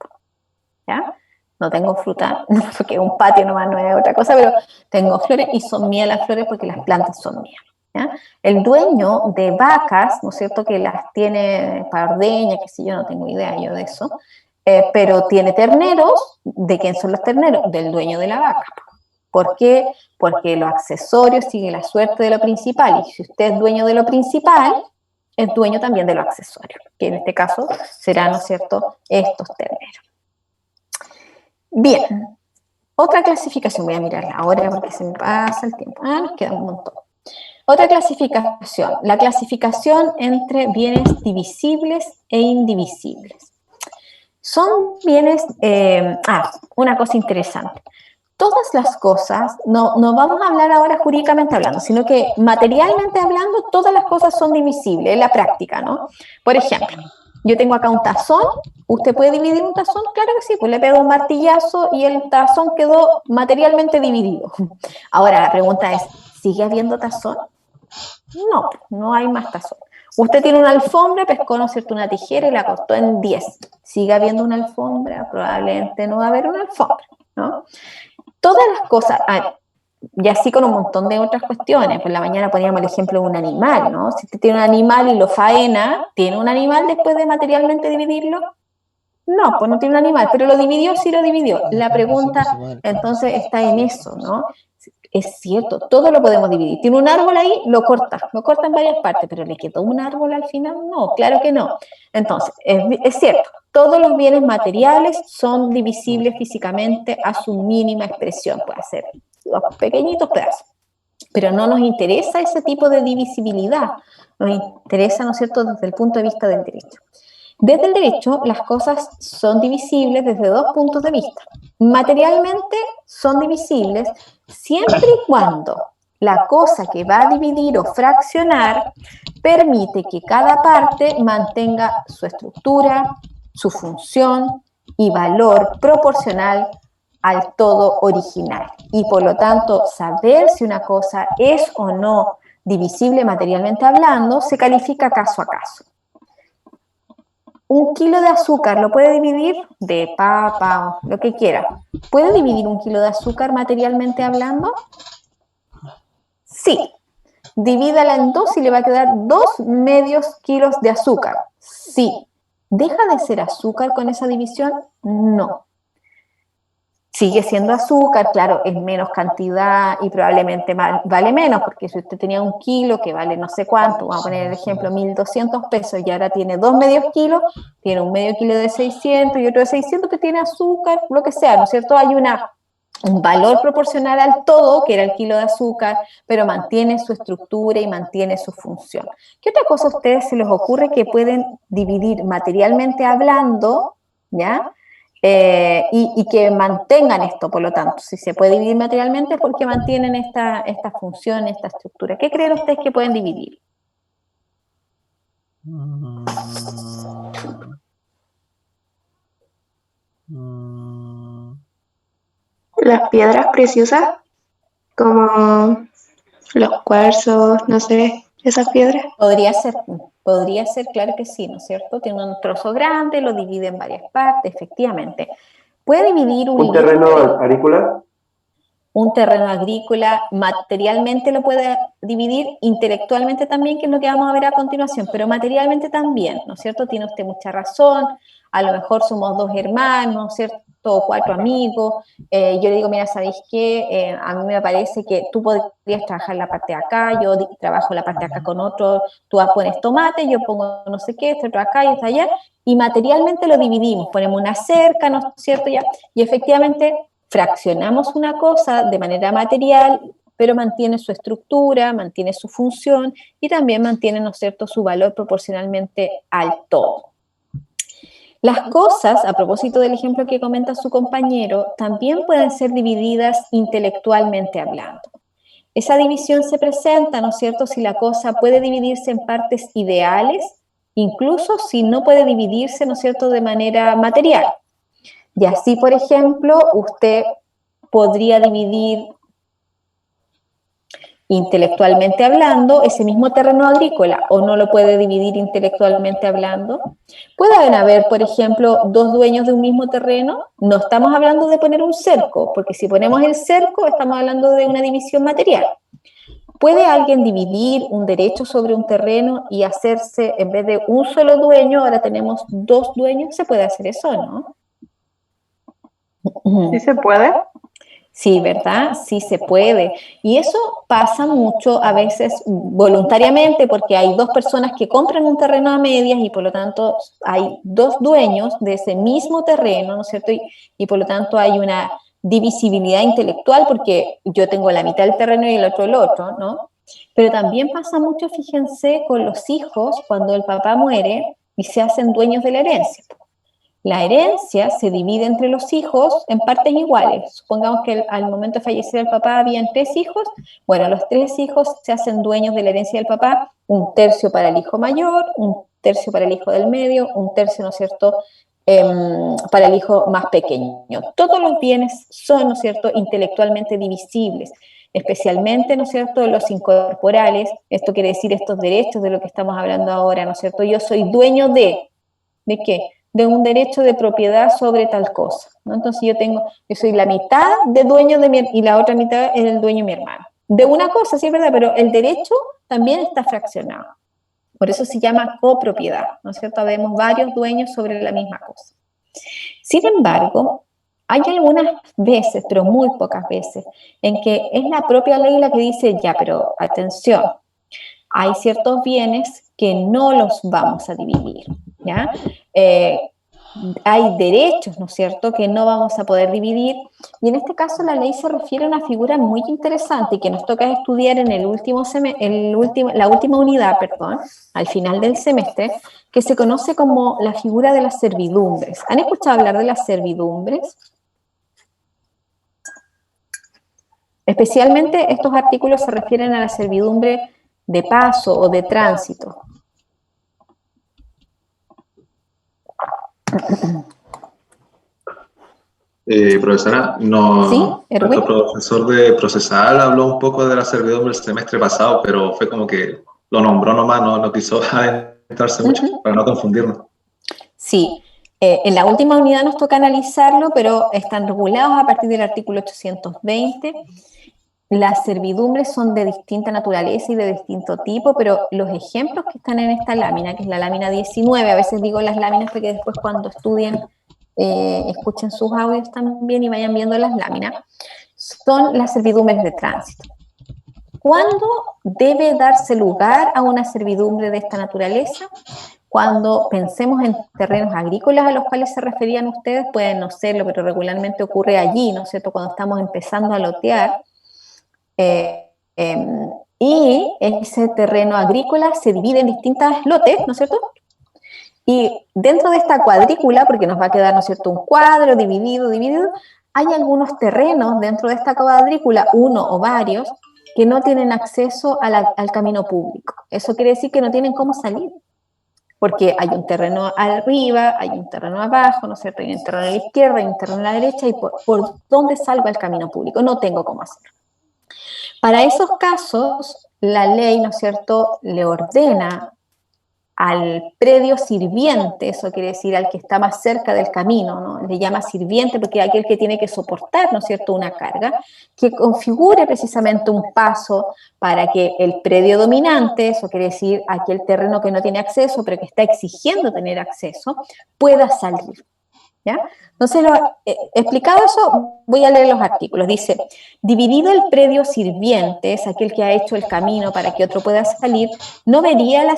¿ya? No tengo fruta, porque un patio nomás no es otra cosa, pero tengo flores y son mías las flores porque las plantas son mías, ¿ya? El dueño de vacas, ¿no es cierto?, que las tiene para ordeña, que si yo no tengo idea yo de eso, pero tiene terneros. ¿De quién son los terneros? Del dueño de la vaca. ¿Por qué? Porque lo accesorio sigue la suerte de lo principal, y si usted es dueño de lo principal, es dueño también de lo accesorio, que en este caso serán, ¿no es cierto?, estos terneros. Bien, otra clasificación, voy a mirarla ahora porque se me pasa el tiempo. Nos queda un montón. Otra clasificación, la clasificación entre bienes divisibles e indivisibles. Son bienes, una cosa interesante. Todas las cosas, no vamos a hablar ahora jurídicamente hablando, sino que materialmente hablando, todas las cosas son divisibles en la práctica, ¿no? Por ejemplo, yo tengo acá un tazón, ¿usted puede dividir un tazón? Claro que sí, pues le pego un martillazo y el tazón quedó materialmente dividido. Ahora la pregunta es, ¿sigue habiendo tazón? No, no hay más tazón. Usted tiene una alfombra, pescó, ¿no es cierto?, una tijera y la cortó en 10. ¿Sigue habiendo una alfombra? Probablemente no va a haber una alfombra, ¿no? Todas las cosas, y así con un montón de otras cuestiones. Por la mañana poníamos el ejemplo de un animal, ¿no? Si usted tiene un animal y lo faena, ¿tiene un animal después de materialmente dividirlo? No, pues no tiene un animal, pero lo dividió, sí lo dividió. La pregunta entonces está en eso, ¿no? Es cierto, todo lo podemos dividir. Tiene un árbol ahí, lo corta en varias partes, pero ¿le quedó un árbol al final? No, claro que no. Entonces, es cierto, todos los bienes materiales son divisibles físicamente a su mínima expresión, puede ser los pequeñitos pedazos, pero no nos interesa ese tipo de divisibilidad, nos interesa, ¿no es cierto?, desde el punto de vista del derecho. Desde el derecho, las cosas son divisibles desde dos puntos de vista. Materialmente son divisibles siempre y cuando la cosa que va a dividir o fraccionar permite que cada parte mantenga su estructura, su función y valor proporcional al todo original. Y por lo tanto, saber si una cosa es o no divisible materialmente hablando se califica caso a caso. Un kilo de azúcar, ¿lo puede dividir? De papa, lo que quiera. ¿Puede dividir un kilo de azúcar materialmente hablando? Sí. Divídala en dos y le va a quedar 2 medios kilos de azúcar. Sí. ¿Deja de ser azúcar con esa división? No. Sigue siendo azúcar, claro, es menos cantidad y probablemente vale menos, porque si usted tenía un kilo que vale no sé cuánto, vamos a poner el ejemplo, 1.200 pesos, y ahora tiene 2 medios kilos, tiene un medio kilo de 600 y otro de 600 que tiene azúcar, lo que sea, ¿no es cierto? Hay un valor proporcional al todo, que era el kilo de azúcar, pero mantiene su estructura y mantiene su función. ¿Qué otra cosa a ustedes se les ocurre que pueden dividir materialmente hablando, ya? Y que mantengan esto, por lo tanto, si se puede dividir materialmente es porque mantienen esta función, esta estructura. ¿Qué creen ustedes que pueden dividir? Las piedras preciosas, como los cuarzos, no sé, esas piedras. Podría ser, claro que sí, ¿no es cierto? Tiene un trozo grande, lo divide en varias partes, efectivamente. ¿Puede dividir ¿Un terreno agrícola? Un terreno agrícola materialmente lo puede dividir, intelectualmente también, que es lo que vamos a ver a continuación, pero materialmente también, ¿no es cierto? Tiene usted mucha razón, a lo mejor somos 2 hermanos, ¿no es cierto? O 4 amigos, yo le digo, mira, ¿sabéis qué? A mí me parece que tú podrías trabajar la parte de acá, yo trabajo la parte de acá con otro, tú pones tomate, yo pongo no sé qué, este otro acá y este allá, y materialmente lo dividimos, ponemos una cerca, ¿no es cierto? Ya, y efectivamente fraccionamos una cosa de manera material, pero mantiene su estructura, mantiene su función y también mantiene, ¿no es cierto?, su valor proporcionalmente al todo. Las cosas, a propósito del ejemplo que comenta su compañero, también pueden ser divididas intelectualmente hablando. Esa división se presenta, ¿no es cierto?, si la cosa puede dividirse en partes ideales, incluso si no puede dividirse, ¿no es cierto?, de manera material. Y así, por ejemplo, usted podría dividir intelectualmente hablando ese mismo terreno agrícola, o no lo puede dividir intelectualmente hablando. Pueden haber, por ejemplo, 2 dueños de un mismo terreno. No estamos hablando de poner un cerco, porque si ponemos el cerco estamos hablando de una división material. ¿Puede alguien dividir un derecho sobre un terreno y hacerse, en vez de un solo dueño, ahora tenemos 2 dueños? Se puede hacer eso, ¿no? ¿Sí se puede? Sí, ¿verdad? Sí se puede. Y eso pasa mucho a veces voluntariamente porque hay dos personas que compran un terreno a medias y por lo tanto hay dos dueños de ese mismo terreno, ¿no es cierto? Y por lo tanto hay una divisibilidad intelectual porque yo tengo la mitad del terreno y el otro, ¿no? Pero también pasa mucho, fíjense, con los hijos cuando el papá muere y se hacen dueños de la herencia. La herencia se divide entre los hijos en partes iguales. Supongamos que al momento de fallecer el papá habían 3 hijos. Bueno, los 3 hijos se hacen dueños de la herencia del papá, un tercio para el hijo mayor, un tercio para el hijo del medio, un tercio, ¿no es cierto?, para el hijo más pequeño. Todos los bienes son, ¿no es cierto?, intelectualmente divisibles, especialmente, ¿no es cierto?, los incorporales. Esto quiere decir estos derechos de lo que estamos hablando ahora, ¿no es cierto? Yo soy dueño ¿de qué? De un derecho de propiedad sobre tal cosa, ¿no? Entonces yo soy la mitad de dueño de y la otra mitad es el dueño de mi hermano. De una cosa, sí es verdad, pero el derecho también está fraccionado. Por eso se llama copropiedad, ¿no es cierto? Vemos varios dueños sobre la misma cosa. Sin embargo, hay algunas veces, pero muy pocas veces, en que es la propia ley la que dice, ya, pero atención, hay ciertos bienes que no los vamos a dividir, ¿ya? Hay derechos, ¿no es cierto?, que no vamos a poder dividir, y en este caso la ley se refiere a una figura muy interesante que nos toca estudiar en la última unidad, al final del semestre, que se conoce como la figura de las servidumbres. ¿Han escuchado hablar de las servidumbres? Especialmente estos artículos se refieren a la servidumbre de paso o de tránsito. Profesora, ¿Sí, nuestro Erwin? profesor de procesal habló un poco de la servidumbre el semestre pasado, pero fue como que lo nombró nomás, no quiso adentrarse mucho, para no confundirnos. Sí, en la última unidad nos toca analizarlo, pero están regulados a partir del artículo 820. Las servidumbres son de distinta naturaleza y de distinto tipo, pero los ejemplos que están en esta lámina, que es la lámina 19, a veces digo las láminas porque después cuando estudien, escuchen sus audios también y vayan viendo las láminas, son las servidumbres de tránsito. ¿Cuándo debe darse lugar a una servidumbre de esta naturaleza? Cuando pensemos en terrenos agrícolas a los cuales se referían ustedes, pueden no serlo, pero regularmente ocurre allí, ¿no es cierto?, cuando estamos empezando a lotear, y ese terreno agrícola se divide en distintos lotes, ¿no es cierto? Y dentro de esta cuadrícula, porque nos va a quedar, ¿no es cierto?, un cuadro dividido, hay algunos terrenos dentro de esta cuadrícula, uno o varios, que no tienen acceso al camino público. Eso quiere decir que no tienen cómo salir, porque hay un terreno arriba, hay un terreno abajo, ¿no es cierto?, hay un terreno a la izquierda, hay un terreno a la derecha, y por dónde salgo al camino público, no tengo cómo hacerlo. Para esos casos, la ley, ¿no es cierto?, le ordena al predio sirviente, eso quiere decir al que está más cerca del camino, ¿no?, le llama sirviente porque es aquel que tiene que soportar, ¿no es cierto?, una carga, que configure precisamente un paso para que el predio dominante, eso quiere decir aquel terreno que no tiene acceso, pero que está exigiendo tener acceso, pueda salir. ¿Ya? Entonces, explicado eso, voy a leer los artículos. Dice, dividido el predio sirviente, es aquel que ha hecho el camino para que otro pueda salir, no varía la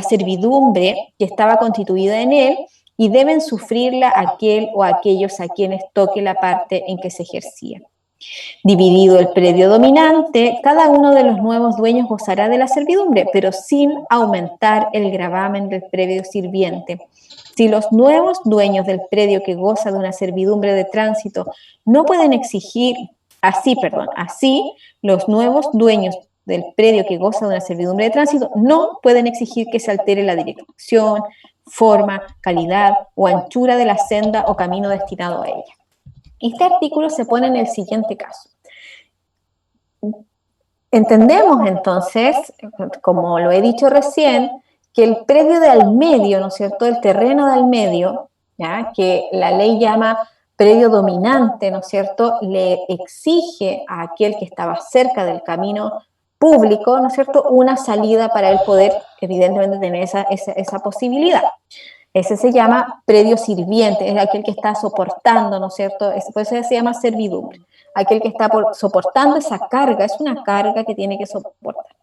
servidumbre que estaba constituida en él, y deben sufrirla aquel o aquellos a quienes toque la parte en que se ejercía. Dividido el predio dominante, cada uno de los nuevos dueños gozará de la servidumbre, pero sin aumentar el gravamen del predio sirviente. Si los nuevos dueños del predio que goza de una servidumbre de tránsito no pueden exigir, así los nuevos dueños del predio que goza de una servidumbre de tránsito no pueden exigir que se altere la dirección, forma, calidad o anchura de la senda o camino destinado a ella. Este artículo se pone en el siguiente caso. Entendemos entonces, como lo he dicho recién, que el predio de al medio, ¿no es cierto?, el terreno de al medio, ¿ya?, que la ley llama predio dominante, ¿no es cierto?, le exige a aquel que estaba cerca del camino público, ¿no es cierto?, una salida para él poder, evidentemente, tener esa posibilidad. Ese se llama predio sirviente, es aquel que está soportando, ¿no es cierto? Por eso se llama servidumbre. Aquel que está soportando esa carga, es una carga que tiene que soportar.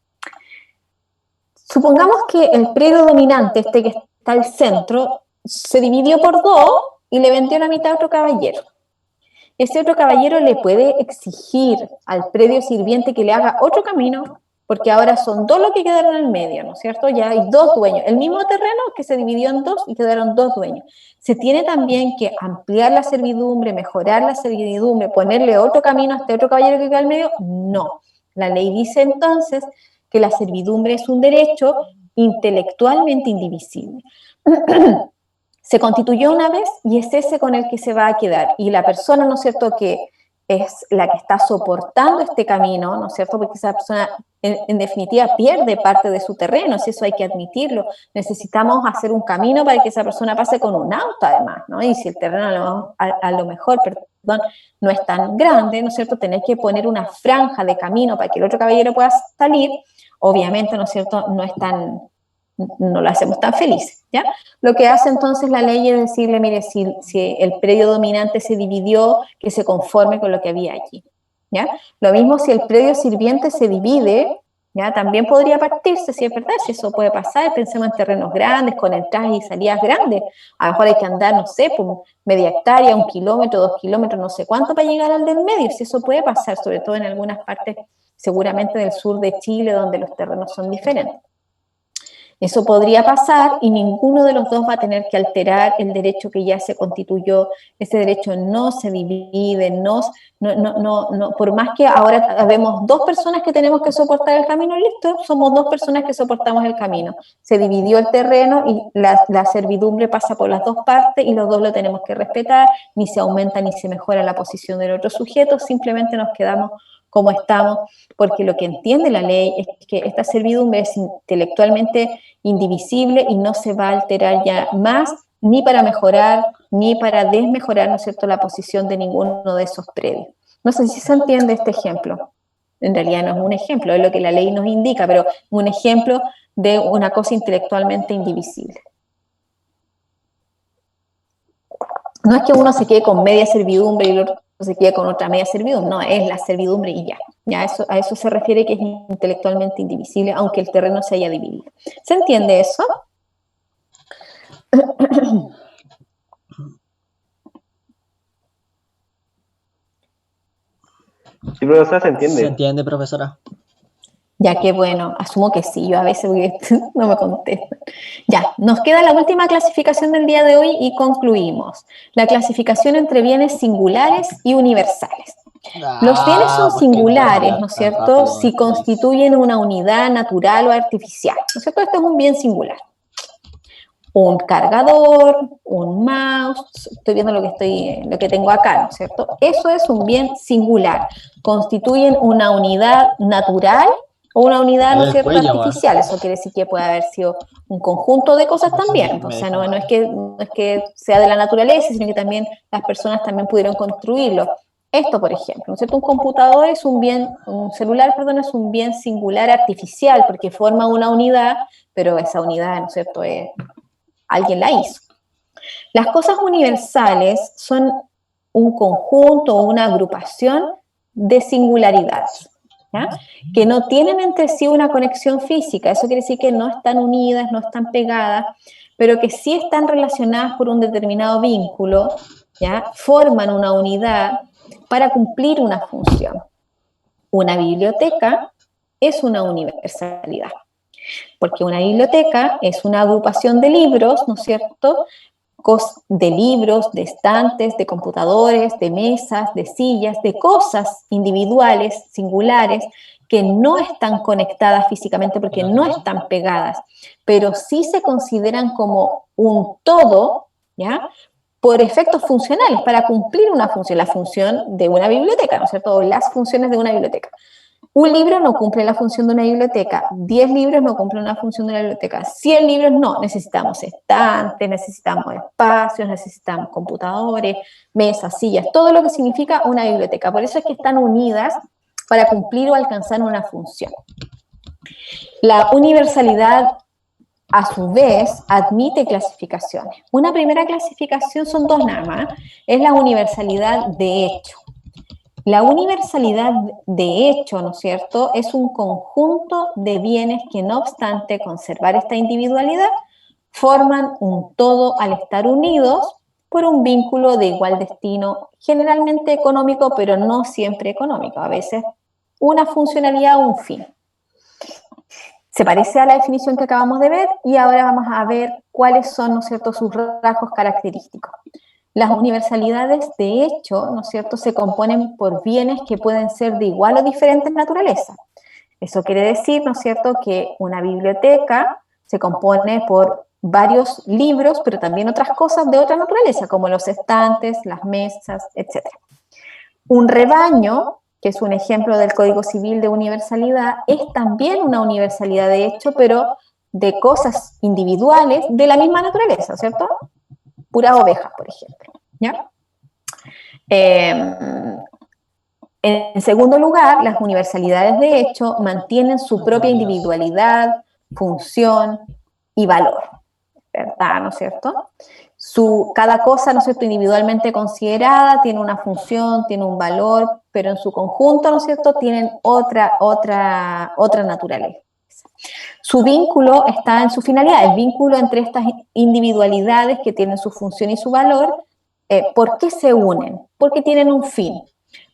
Supongamos que el predio dominante, este que está al centro, se dividió por dos y le vendió la mitad a otro caballero. Ese otro caballero le puede exigir al predio sirviente que le haga otro camino, porque ahora son dos los que quedaron en el medio, ¿no es cierto? Ya hay dos dueños. El mismo terreno que se dividió en dos y quedaron dos dueños. Se tiene también que ampliar la servidumbre, mejorar la servidumbre, ponerle otro camino a este otro caballero que queda en el medio. No. La ley dice entonces que la servidumbre es un derecho intelectualmente indivisible. Se constituyó una vez y es ese con el que se va a quedar. Y la persona, ¿no es cierto?, que es la que está soportando este camino, ¿no es cierto?, porque esa persona en definitiva pierde parte de su terreno, si eso hay que admitirlo. Necesitamos hacer un camino para que esa persona pase con un auto además, ¿no? Y si el terreno a lo mejor, perdón, no es tan grande, ¿no es cierto?, tener que poner una franja de camino para que el otro caballero pueda salir, obviamente, ¿no es cierto?, no lo hacemos tan feliz, ¿ya? Lo que hace entonces la ley es decirle, mire, si el predio dominante se dividió, que se conforme con lo que había allí, ¿ya? Lo mismo si el predio sirviente se divide, ¿ya? También podría partirse, si es verdad, si eso puede pasar, pensemos en terrenos grandes, con entradas y salidas grandes, a lo mejor hay que andar, no sé, por media hectárea, 1 kilómetro, 2 kilómetros, no sé cuánto para llegar al del medio, si eso puede pasar, sobre todo en algunas partes, seguramente del sur de Chile, donde los terrenos son diferentes. Eso podría pasar y ninguno de los dos va a tener que alterar el derecho que ya se constituyó. Ese derecho no se divide, por más que ahora habemos dos personas que tenemos que soportar el camino, listo, somos dos personas que soportamos el camino. Se dividió el terreno y la servidumbre pasa por las dos partes y los dos lo tenemos que respetar, ni se aumenta ni se mejora la posición del otro sujeto, simplemente nos quedamos como estamos, porque lo que entiende la ley es que esta servidumbre es intelectualmente indivisible y no se va a alterar ya más, ni para mejorar, ni para desmejorar, ¿no es cierto?, la posición de ninguno de esos predios. No sé si se entiende este ejemplo. En realidad no es un ejemplo, es lo que la ley nos indica, pero un ejemplo de una cosa intelectualmente indivisible. No es que uno se quede con media servidumbre y el otro se quede con otra media servidumbre, no, es la servidumbre y ya. A eso se refiere que es intelectualmente indivisible, aunque el terreno se haya dividido. ¿Se entiende eso? Sí, profesora, ¿se entiende? Se entiende, profesora. Ya, qué bueno, asumo que sí, yo a veces no me contestan. Ya, nos queda la última clasificación del día de hoy y concluimos. La clasificación entre bienes singulares y universales. Los bienes son singulares, ¿no es cierto?, si constituyen una unidad natural o artificial, ¿no es cierto? Esto es un bien singular. Un cargador, un mouse, estoy viendo lo que tengo acá, ¿no es cierto? Eso es un bien singular. Constituyen una unidad natural o una unidad, ¿no es cierto?, artificial. Eso quiere decir que puede haber sido un conjunto de cosas también. O sea, no es que sea de la naturaleza, sino que también las personas también pudieron construirlo. Esto, por ejemplo, ¿no es cierto? Un celular, es un bien singular artificial, porque forma una unidad, pero esa unidad, ¿no es cierto?, alguien la hizo. Las cosas universales son un conjunto o una agrupación de singularidades, ¿ya?, que no tienen entre sí una conexión física. Eso quiere decir que no están unidas, no están pegadas, pero que sí están relacionadas por un determinado vínculo, ¿ya?, forman una unidad para cumplir una función. Una biblioteca es una universalidad, porque una biblioteca es una agrupación de libros, ¿no es cierto?, de libros, de estantes, de computadores, de mesas, de sillas, de cosas individuales, singulares, que no están conectadas físicamente porque no están pegadas, pero sí se consideran como un todo, ¿ya?, por efectos funcionales, para cumplir una función, la función de una biblioteca, ¿no es cierto?, o las funciones de una biblioteca. Un libro no cumple la función de una biblioteca, 10 libros no cumplen una función de una biblioteca, 100 libros no, necesitamos estantes, necesitamos espacios, necesitamos computadores, mesas, sillas, todo lo que significa una biblioteca. Por eso es que están unidas para cumplir o alcanzar una función. La universalidad a su vez, admite clasificaciones. Una primera clasificación, son dos nada más, es la universalidad de hecho. La universalidad de hecho, ¿no es cierto?, es un conjunto de bienes que, no obstante conservar esta individualidad, forman un todo al estar unidos por un vínculo de igual destino, generalmente económico, pero no siempre económico, a veces una funcionalidad o un fin. Se parece a la definición que acabamos de ver y ahora vamos a ver cuáles son, ¿no es cierto?, sus rasgos característicos. Las universalidades de hecho, ¿no es cierto?, se componen por bienes que pueden ser de igual o diferente naturaleza. Eso quiere decir, ¿no es cierto?, que una biblioteca se compone por varios libros, pero también otras cosas de otra naturaleza, como los estantes, las mesas, etc. Un rebaño, que es un ejemplo del Código Civil de universalidad, es también una universalidad de hecho, pero de cosas individuales de la misma naturaleza, ¿cierto? Puras ovejas, por ejemplo, ¿ya? En segundo lugar, las universalidades de hecho mantienen su propia individualidad, función y valor, ¿verdad? ¿No es cierto? Cada cosa, ¿no es cierto?, individualmente considerada, tiene una función, tiene un valor, pero en su conjunto, ¿no es cierto?, tienen otra naturaleza. Su vínculo está en su finalidad, el vínculo entre estas individualidades que tienen su función y su valor. ¿Por qué se unen? Porque tienen un fin.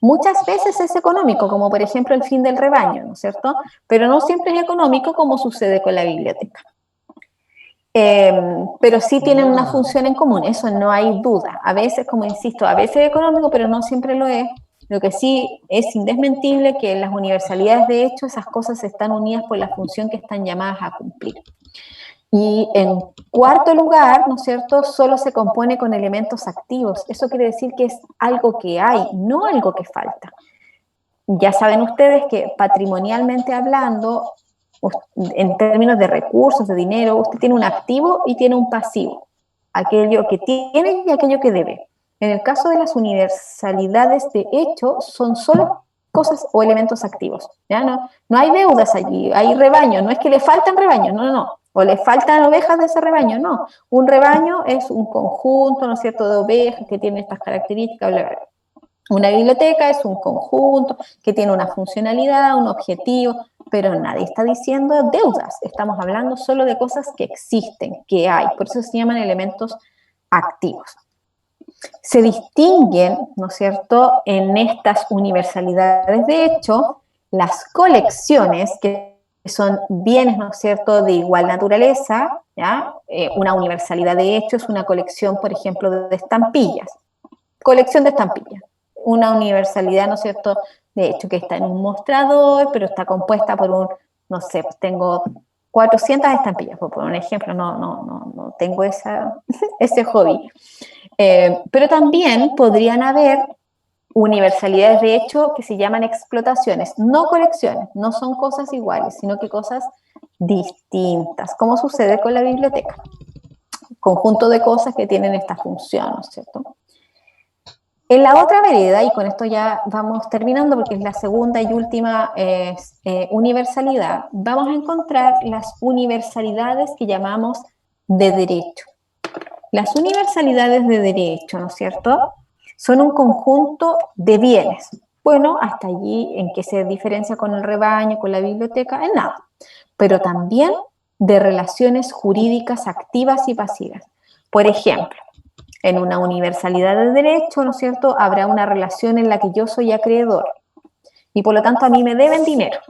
Muchas veces es económico, como por ejemplo el fin del rebaño, ¿no es cierto? Pero no siempre es económico, como sucede con la biblioteca. Pero sí tienen una función en común, eso no hay duda. A veces, como insisto, a veces es económico, pero no siempre lo es. Lo que sí es indesmentible que en las universalidades de hecho esas cosas están unidas por la función que están llamadas a cumplir. Y en cuarto lugar, ¿no es cierto?, solo se compone con elementos activos. Eso quiere decir que es algo que hay, no algo que falta. Ya saben ustedes que patrimonialmente hablando, en términos de recursos, de dinero, usted tiene un activo y tiene un pasivo. Aquello que tiene y aquello que debe. En el caso de las universalidades de hecho, son solo cosas o elementos activos. ¿Ya? No hay deudas allí, hay rebaños. No es que le faltan rebaños, no. O le faltan ovejas de ese rebaño, no. Un rebaño es un conjunto, ¿no es cierto?, de ovejas que tiene estas características, bla, bla, bla. Una biblioteca es un conjunto que tiene una funcionalidad, un objetivo, pero nadie está diciendo deudas. Estamos hablando solo de cosas que existen, que hay. Por eso se llaman elementos activos. Se distinguen, ¿no es cierto?, en estas universalidades de hecho, las colecciones, que son bienes, ¿no es cierto?, de igual naturaleza, ¿ya? Una universalidad de hecho es una colección, por ejemplo, de estampillas. Colección de estampillas. Una universalidad, ¿no es cierto?, de hecho, que está en un mostrador, pero está compuesta por no sé, pues tengo 400 estampillas, por poner un ejemplo, no tengo ese hobby. Pero también podrían haber universalidades de hecho que se llaman explotaciones, no colecciones, no son cosas iguales, sino que cosas distintas, como sucede con la biblioteca. Conjunto de cosas que tienen esta función, ¿no es cierto? En la otra vereda, y con esto ya vamos terminando porque es la segunda y última universalidad, vamos a encontrar las universalidades que llamamos de derecho. Las universalidades de derecho, ¿no es cierto?, son un conjunto de bienes. Bueno, hasta allí, ¿en qué se diferencia con el rebaño, con la biblioteca? En nada. Pero también de relaciones jurídicas activas y pasivas. Por ejemplo, en una universalidad de derecho, ¿no es cierto?, habrá una relación en la que yo soy acreedor y por lo tanto a mí me deben dinero,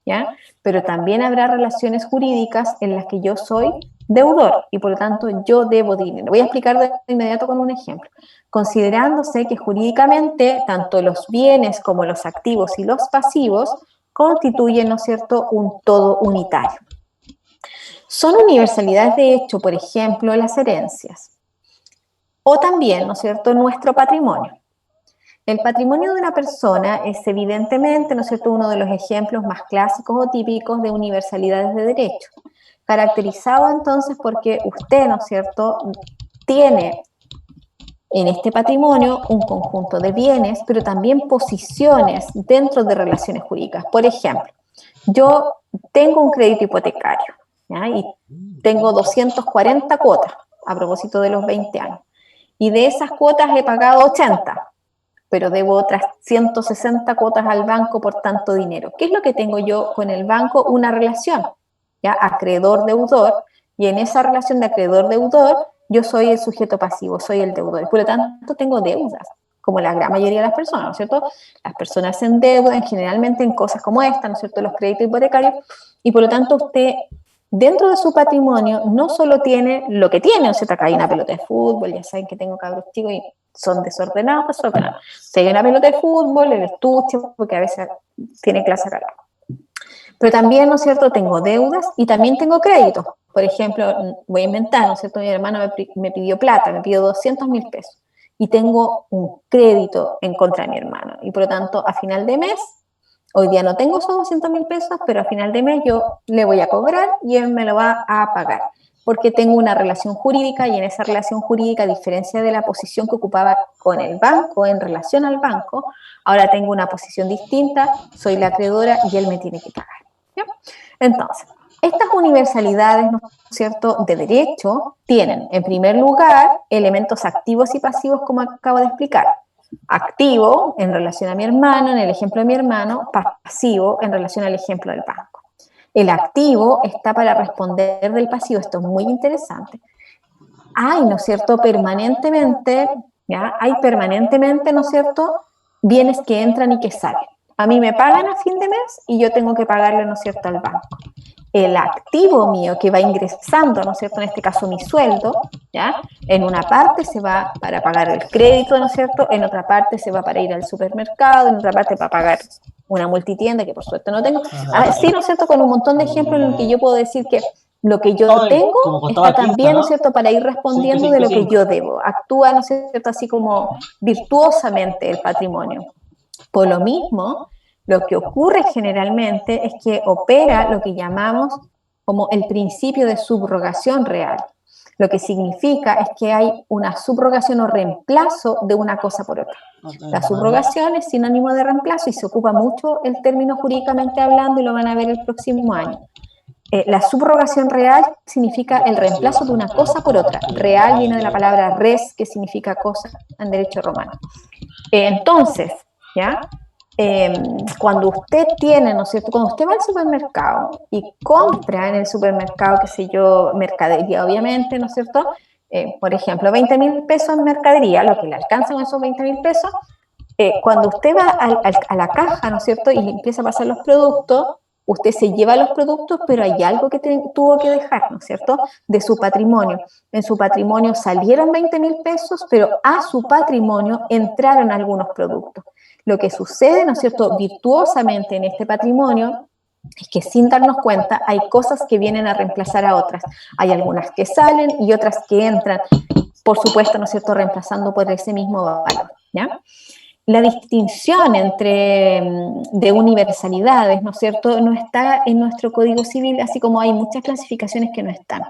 ¿ya? Pero también habrá relaciones jurídicas en las que yo soy deudor y por lo tanto yo debo dinero. Voy a explicar de inmediato con un ejemplo. Considerándose que jurídicamente tanto los bienes como los activos y los pasivos constituyen, ¿no es cierto?, un todo unitario. Son universalidades de hecho, por ejemplo, las herencias. O también, ¿no es cierto?, nuestro patrimonio. El patrimonio de una persona es evidentemente, ¿no es cierto?, uno de los ejemplos más clásicos o típicos de universalidades de derecho, caracterizado entonces porque usted, ¿no es cierto?, tiene en este patrimonio un conjunto de bienes, pero también posiciones dentro de relaciones jurídicas. Por ejemplo, yo tengo un crédito hipotecario, ¿ya? Y tengo 240 cuotas, a propósito de los 20 años. Y de esas cuotas he pagado 80, pero debo otras 160 cuotas al banco por tanto dinero. ¿Qué es lo que tengo yo con el banco? Una relación, ¿ya? Acreedor-deudor, y en esa relación de acreedor-deudor, yo soy el sujeto pasivo, soy el deudor, y por lo tanto tengo deudas, como la gran mayoría de las personas, ¿no es cierto? Las personas se endeudan generalmente en cosas como esta, ¿no es cierto?, los créditos hipotecarios, y por lo tanto usted, dentro de su patrimonio, no solo tiene lo que tiene, ¿no es cierto?, acá hay una pelota de fútbol, ya saben que tengo cabros chicos y son desordenados, desordenados. Si hay una pelota de fútbol, el estuche, porque a veces tiene clase acá. Pero también, ¿no es cierto?, tengo deudas y también tengo créditos. Por ejemplo, voy a inventar, ¿no es cierto?, mi hermano me pidió plata, me pidió 200.000 pesos. Y tengo un crédito en contra de mi hermano. Y por lo tanto, a final de mes, hoy día no tengo esos 200.000 pesos, pero a final de mes yo le voy a cobrar y él me lo va a pagar. Porque tengo una relación jurídica y en esa relación jurídica, a diferencia de la posición que ocupaba con el banco, en relación al banco, ahora tengo una posición distinta, soy la acreedora y él me tiene que pagar, ¿ya? Entonces, estas universalidades, ¿no es cierto?, de derecho tienen, en primer lugar, elementos activos y pasivos, como acabo de explicar. Activo en relación a mi hermano, en el ejemplo de mi hermano, pasivo en relación al ejemplo del banco. El activo está para responder del pasivo, esto es muy interesante. Hay, ¿no es cierto?, permanentemente, ¿ya? Hay permanentemente, ¿no es cierto?, bienes que entran y que salen. A mí me pagan a fin de mes y yo tengo que pagarle, ¿no es cierto?, al banco. El activo mío que va ingresando, ¿no es cierto?, en este caso mi sueldo, ¿ya?, en una parte se va para pagar el crédito, ¿no es cierto?, en otra parte se va para ir al supermercado, en otra parte para pagar una multitienda, que por suerte no tengo. Sí, ¿no es cierto?, con un montón de ejemplos en los que yo puedo decir que lo que yo tengo está también, ¿no es cierto?, para ir respondiendo de lo que yo debo. Actúa, ¿no es cierto?, así como virtuosamente el patrimonio. Por lo mismo, lo que ocurre generalmente es que opera lo que llamamos como el principio de subrogación real. Lo que significa es que hay una subrogación o reemplazo de una cosa por otra. La subrogación es sinónimo de reemplazo y se ocupa mucho el término jurídicamente hablando y lo van a ver el próximo año. La subrogación real significa el reemplazo de una cosa por otra. Real viene de la palabra res, que significa cosa en derecho romano. Entonces, ¿ya? Cuando usted tiene, ¿no es cierto?, cuando usted va al supermercado y compra en el supermercado, qué sé yo, mercadería, obviamente, ¿no es cierto?, por ejemplo, 20.000 pesos en mercadería, lo que le alcanzan esos 20.000 pesos, cuando usted va a la caja, ¿no es cierto?, y empieza a pasar los productos, usted se lleva los productos, pero hay algo que tuvo que dejar, ¿no es cierto?, de su patrimonio. En su patrimonio salieron 20.000 pesos, pero a su patrimonio entraron algunos productos. Lo que sucede, ¿no es cierto?, virtuosamente en este patrimonio es que sin darnos cuenta hay cosas que vienen a reemplazar a otras. Hay algunas que salen y otras que entran, por supuesto, ¿no es cierto?, reemplazando por ese mismo valor, ¿ya? La distinción de universalidades, ¿no es cierto?, no está en nuestro Código Civil, así como hay muchas clasificaciones que no están.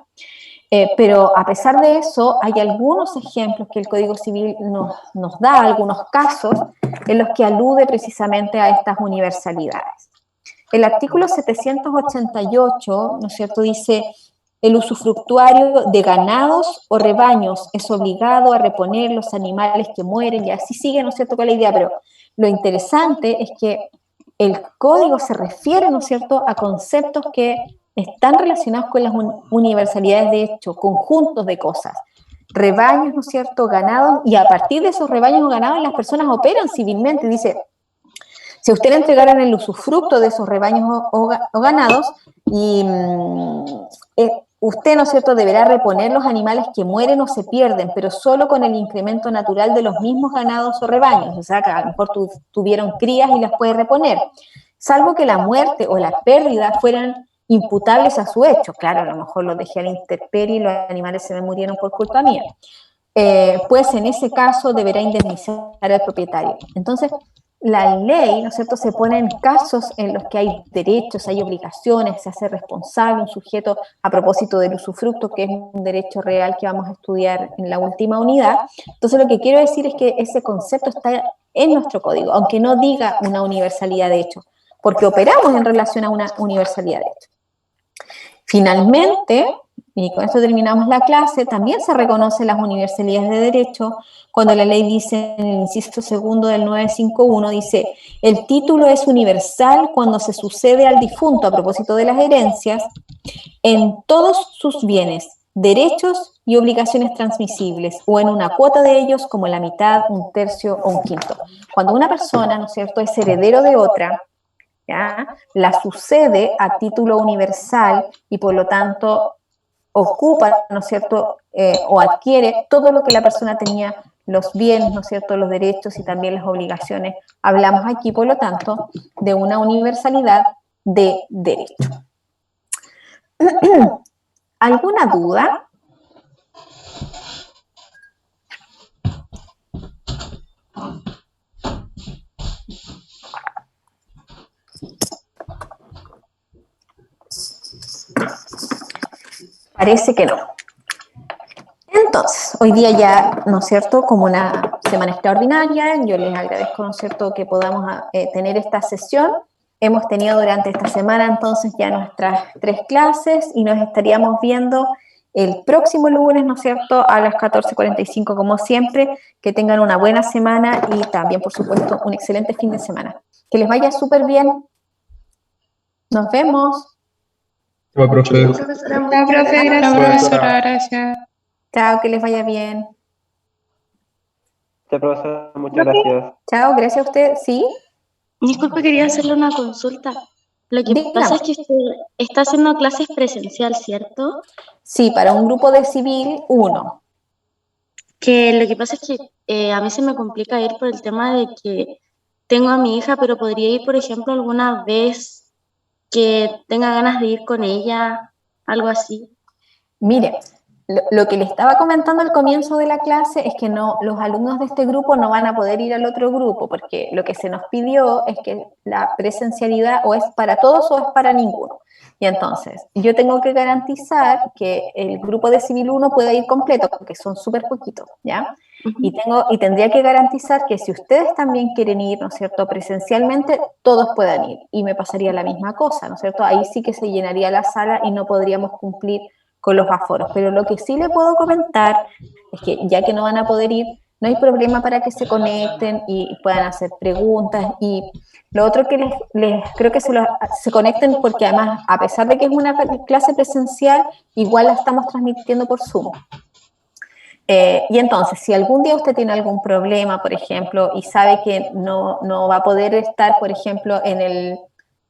Pero a pesar de eso, hay algunos ejemplos que el Código Civil nos da, algunos casos en los que alude precisamente a estas universalidades. El artículo 788, ¿no es cierto?, dice: el usufructuario de ganados o rebaños es obligado a reponer los animales que mueren, y así sigue, ¿no es cierto?, con la idea, pero lo interesante es que el código se refiere, ¿no es cierto?, a conceptos que están relacionados con las universalidades de hecho, conjuntos de cosas, rebaños, ¿no es cierto?, ganados, y a partir de esos rebaños o ganados las personas operan civilmente. Dice, si a usted le entregaran el usufructo de esos rebaños o ganados, y usted, ¿no es cierto?, deberá reponer los animales que mueren o se pierden, pero solo con el incremento natural de los mismos ganados o rebaños, o sea, que a lo mejor tuvieron crías y las puede reponer, salvo que la muerte o la pérdida fueran imputables a su hecho. Claro, a lo mejor los dejé a la intemperie y los animales se me murieron por culpa mía. Pues en ese caso deberá indemnizar al propietario. Entonces, la ley, ¿no es cierto?, se pone en casos en los que hay derechos, hay obligaciones, se hace responsable un sujeto a propósito del usufructo, que es un derecho real que vamos a estudiar en la última unidad. Entonces, lo que quiero decir es que ese concepto está en nuestro código, aunque no diga una universalidad de hecho, porque operamos en relación a una universalidad de hecho. Finalmente, y con esto terminamos la clase, también se reconocen las universalidades de derecho cuando la ley dice, en el inciso segundo del 951, dice, el título es universal cuando se sucede al difunto a propósito de las herencias en todos sus bienes, derechos y obligaciones transmisibles, o en una cuota de ellos como la mitad, un tercio o un quinto. Cuando una persona, ¿no es cierto?, es heredero de otra, ¿ya?, la sucede a título universal y por lo tanto ocupa, ¿no es cierto?, o adquiere todo lo que la persona tenía, los bienes, ¿no es cierto?, los derechos y también las obligaciones. Hablamos aquí, por lo tanto, de una universalidad de derecho. ¿Alguna duda? Parece que no. Entonces, hoy día ya, ¿no es cierto?, como una semana extraordinaria, yo les agradezco, ¿no es cierto?, que podamos tener esta sesión. Hemos tenido durante esta semana entonces ya nuestras 3 clases y nos estaríamos viendo el próximo lunes, ¿no es cierto?, a las 14:45 como siempre. Que tengan una buena semana y también, por supuesto, un excelente fin de semana. Que les vaya súper bien. Nos vemos. Chao, profe. Chao, profe, gracias. Gracias. Chao, que les vaya bien. Chao, profesora, muchas gracias. Chao, gracias a usted. ¿Sí? Disculpe, quería hacerle una consulta. Lo que Dígame. pasa es que usted está haciendo clases presencial, ¿cierto? Sí, para un grupo de civil 1. Que lo que pasa es que a mí se me complica ir por el tema de que tengo a mi hija, pero podría ir, por ejemplo, alguna vez que tenga ganas de ir con ella, algo así. Mire, lo que le estaba comentando al comienzo de la clase es que no, los alumnos de este grupo no van a poder ir al otro grupo, porque lo que se nos pidió es que la presencialidad o es para todos o es para ninguno. Y entonces, yo tengo que garantizar que el grupo de Civil 1 pueda ir completo, porque son súper poquitos, ¿ya? Y tendría que garantizar que si ustedes también quieren ir, ¿no es cierto?, presencialmente, todos puedan ir. Y me pasaría la misma cosa, ¿no es cierto? Ahí sí que se llenaría la sala y no podríamos cumplir con los aforos. Pero lo que sí le puedo comentar es que ya que no van a poder ir, no hay problema para que se conecten y puedan hacer preguntas. Y lo otro que les creo que se conecten, porque además, a pesar de que es una clase presencial, igual la estamos transmitiendo por Zoom. Y entonces, si algún día usted tiene algún problema, por ejemplo, y sabe que no va a poder estar, por ejemplo, en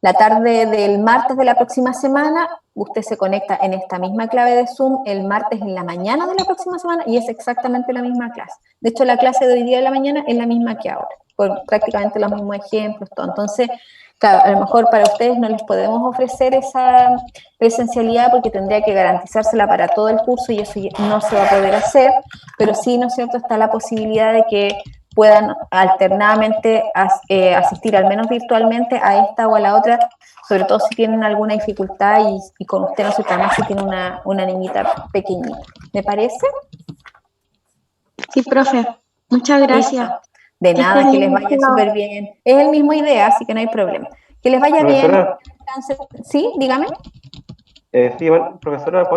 la tarde del martes de la próxima semana, usted se conecta en esta misma clave de Zoom el martes en la mañana de la próxima semana y es exactamente la misma clase. De hecho, la clase de hoy día de la mañana es la misma que ahora, con prácticamente los mismos ejemplos, todo. Entonces, claro, a lo mejor para ustedes no les podemos ofrecer esa presencialidad porque tendría que garantizársela para todo el curso y eso no se va a poder hacer, pero sí, ¿no es cierto?, está la posibilidad de que puedan alternadamente asistir, al menos virtualmente, a esta o a la otra, sobre todo si tienen alguna dificultad y con usted, no sé, también si tiene una niñita pequeñita. ¿Me parece? Sí, profe. Muchas gracias. De nada, que les vaya súper bien. Es el mismo idea, así que no hay problema. Que les vaya bien. ¿Sí? Dígame. Sí, bueno, profesora,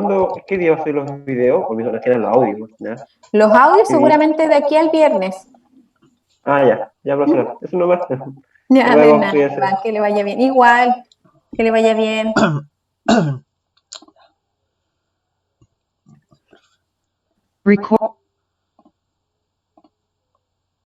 ¿qué día va a ser los videos? Olvido que eran los audios, ¿ya? Los audios seguramente de aquí al viernes. Ya, profesora. Eso no va. Ya, de nada, que le vaya bien. Igual, que le vaya bien. Record.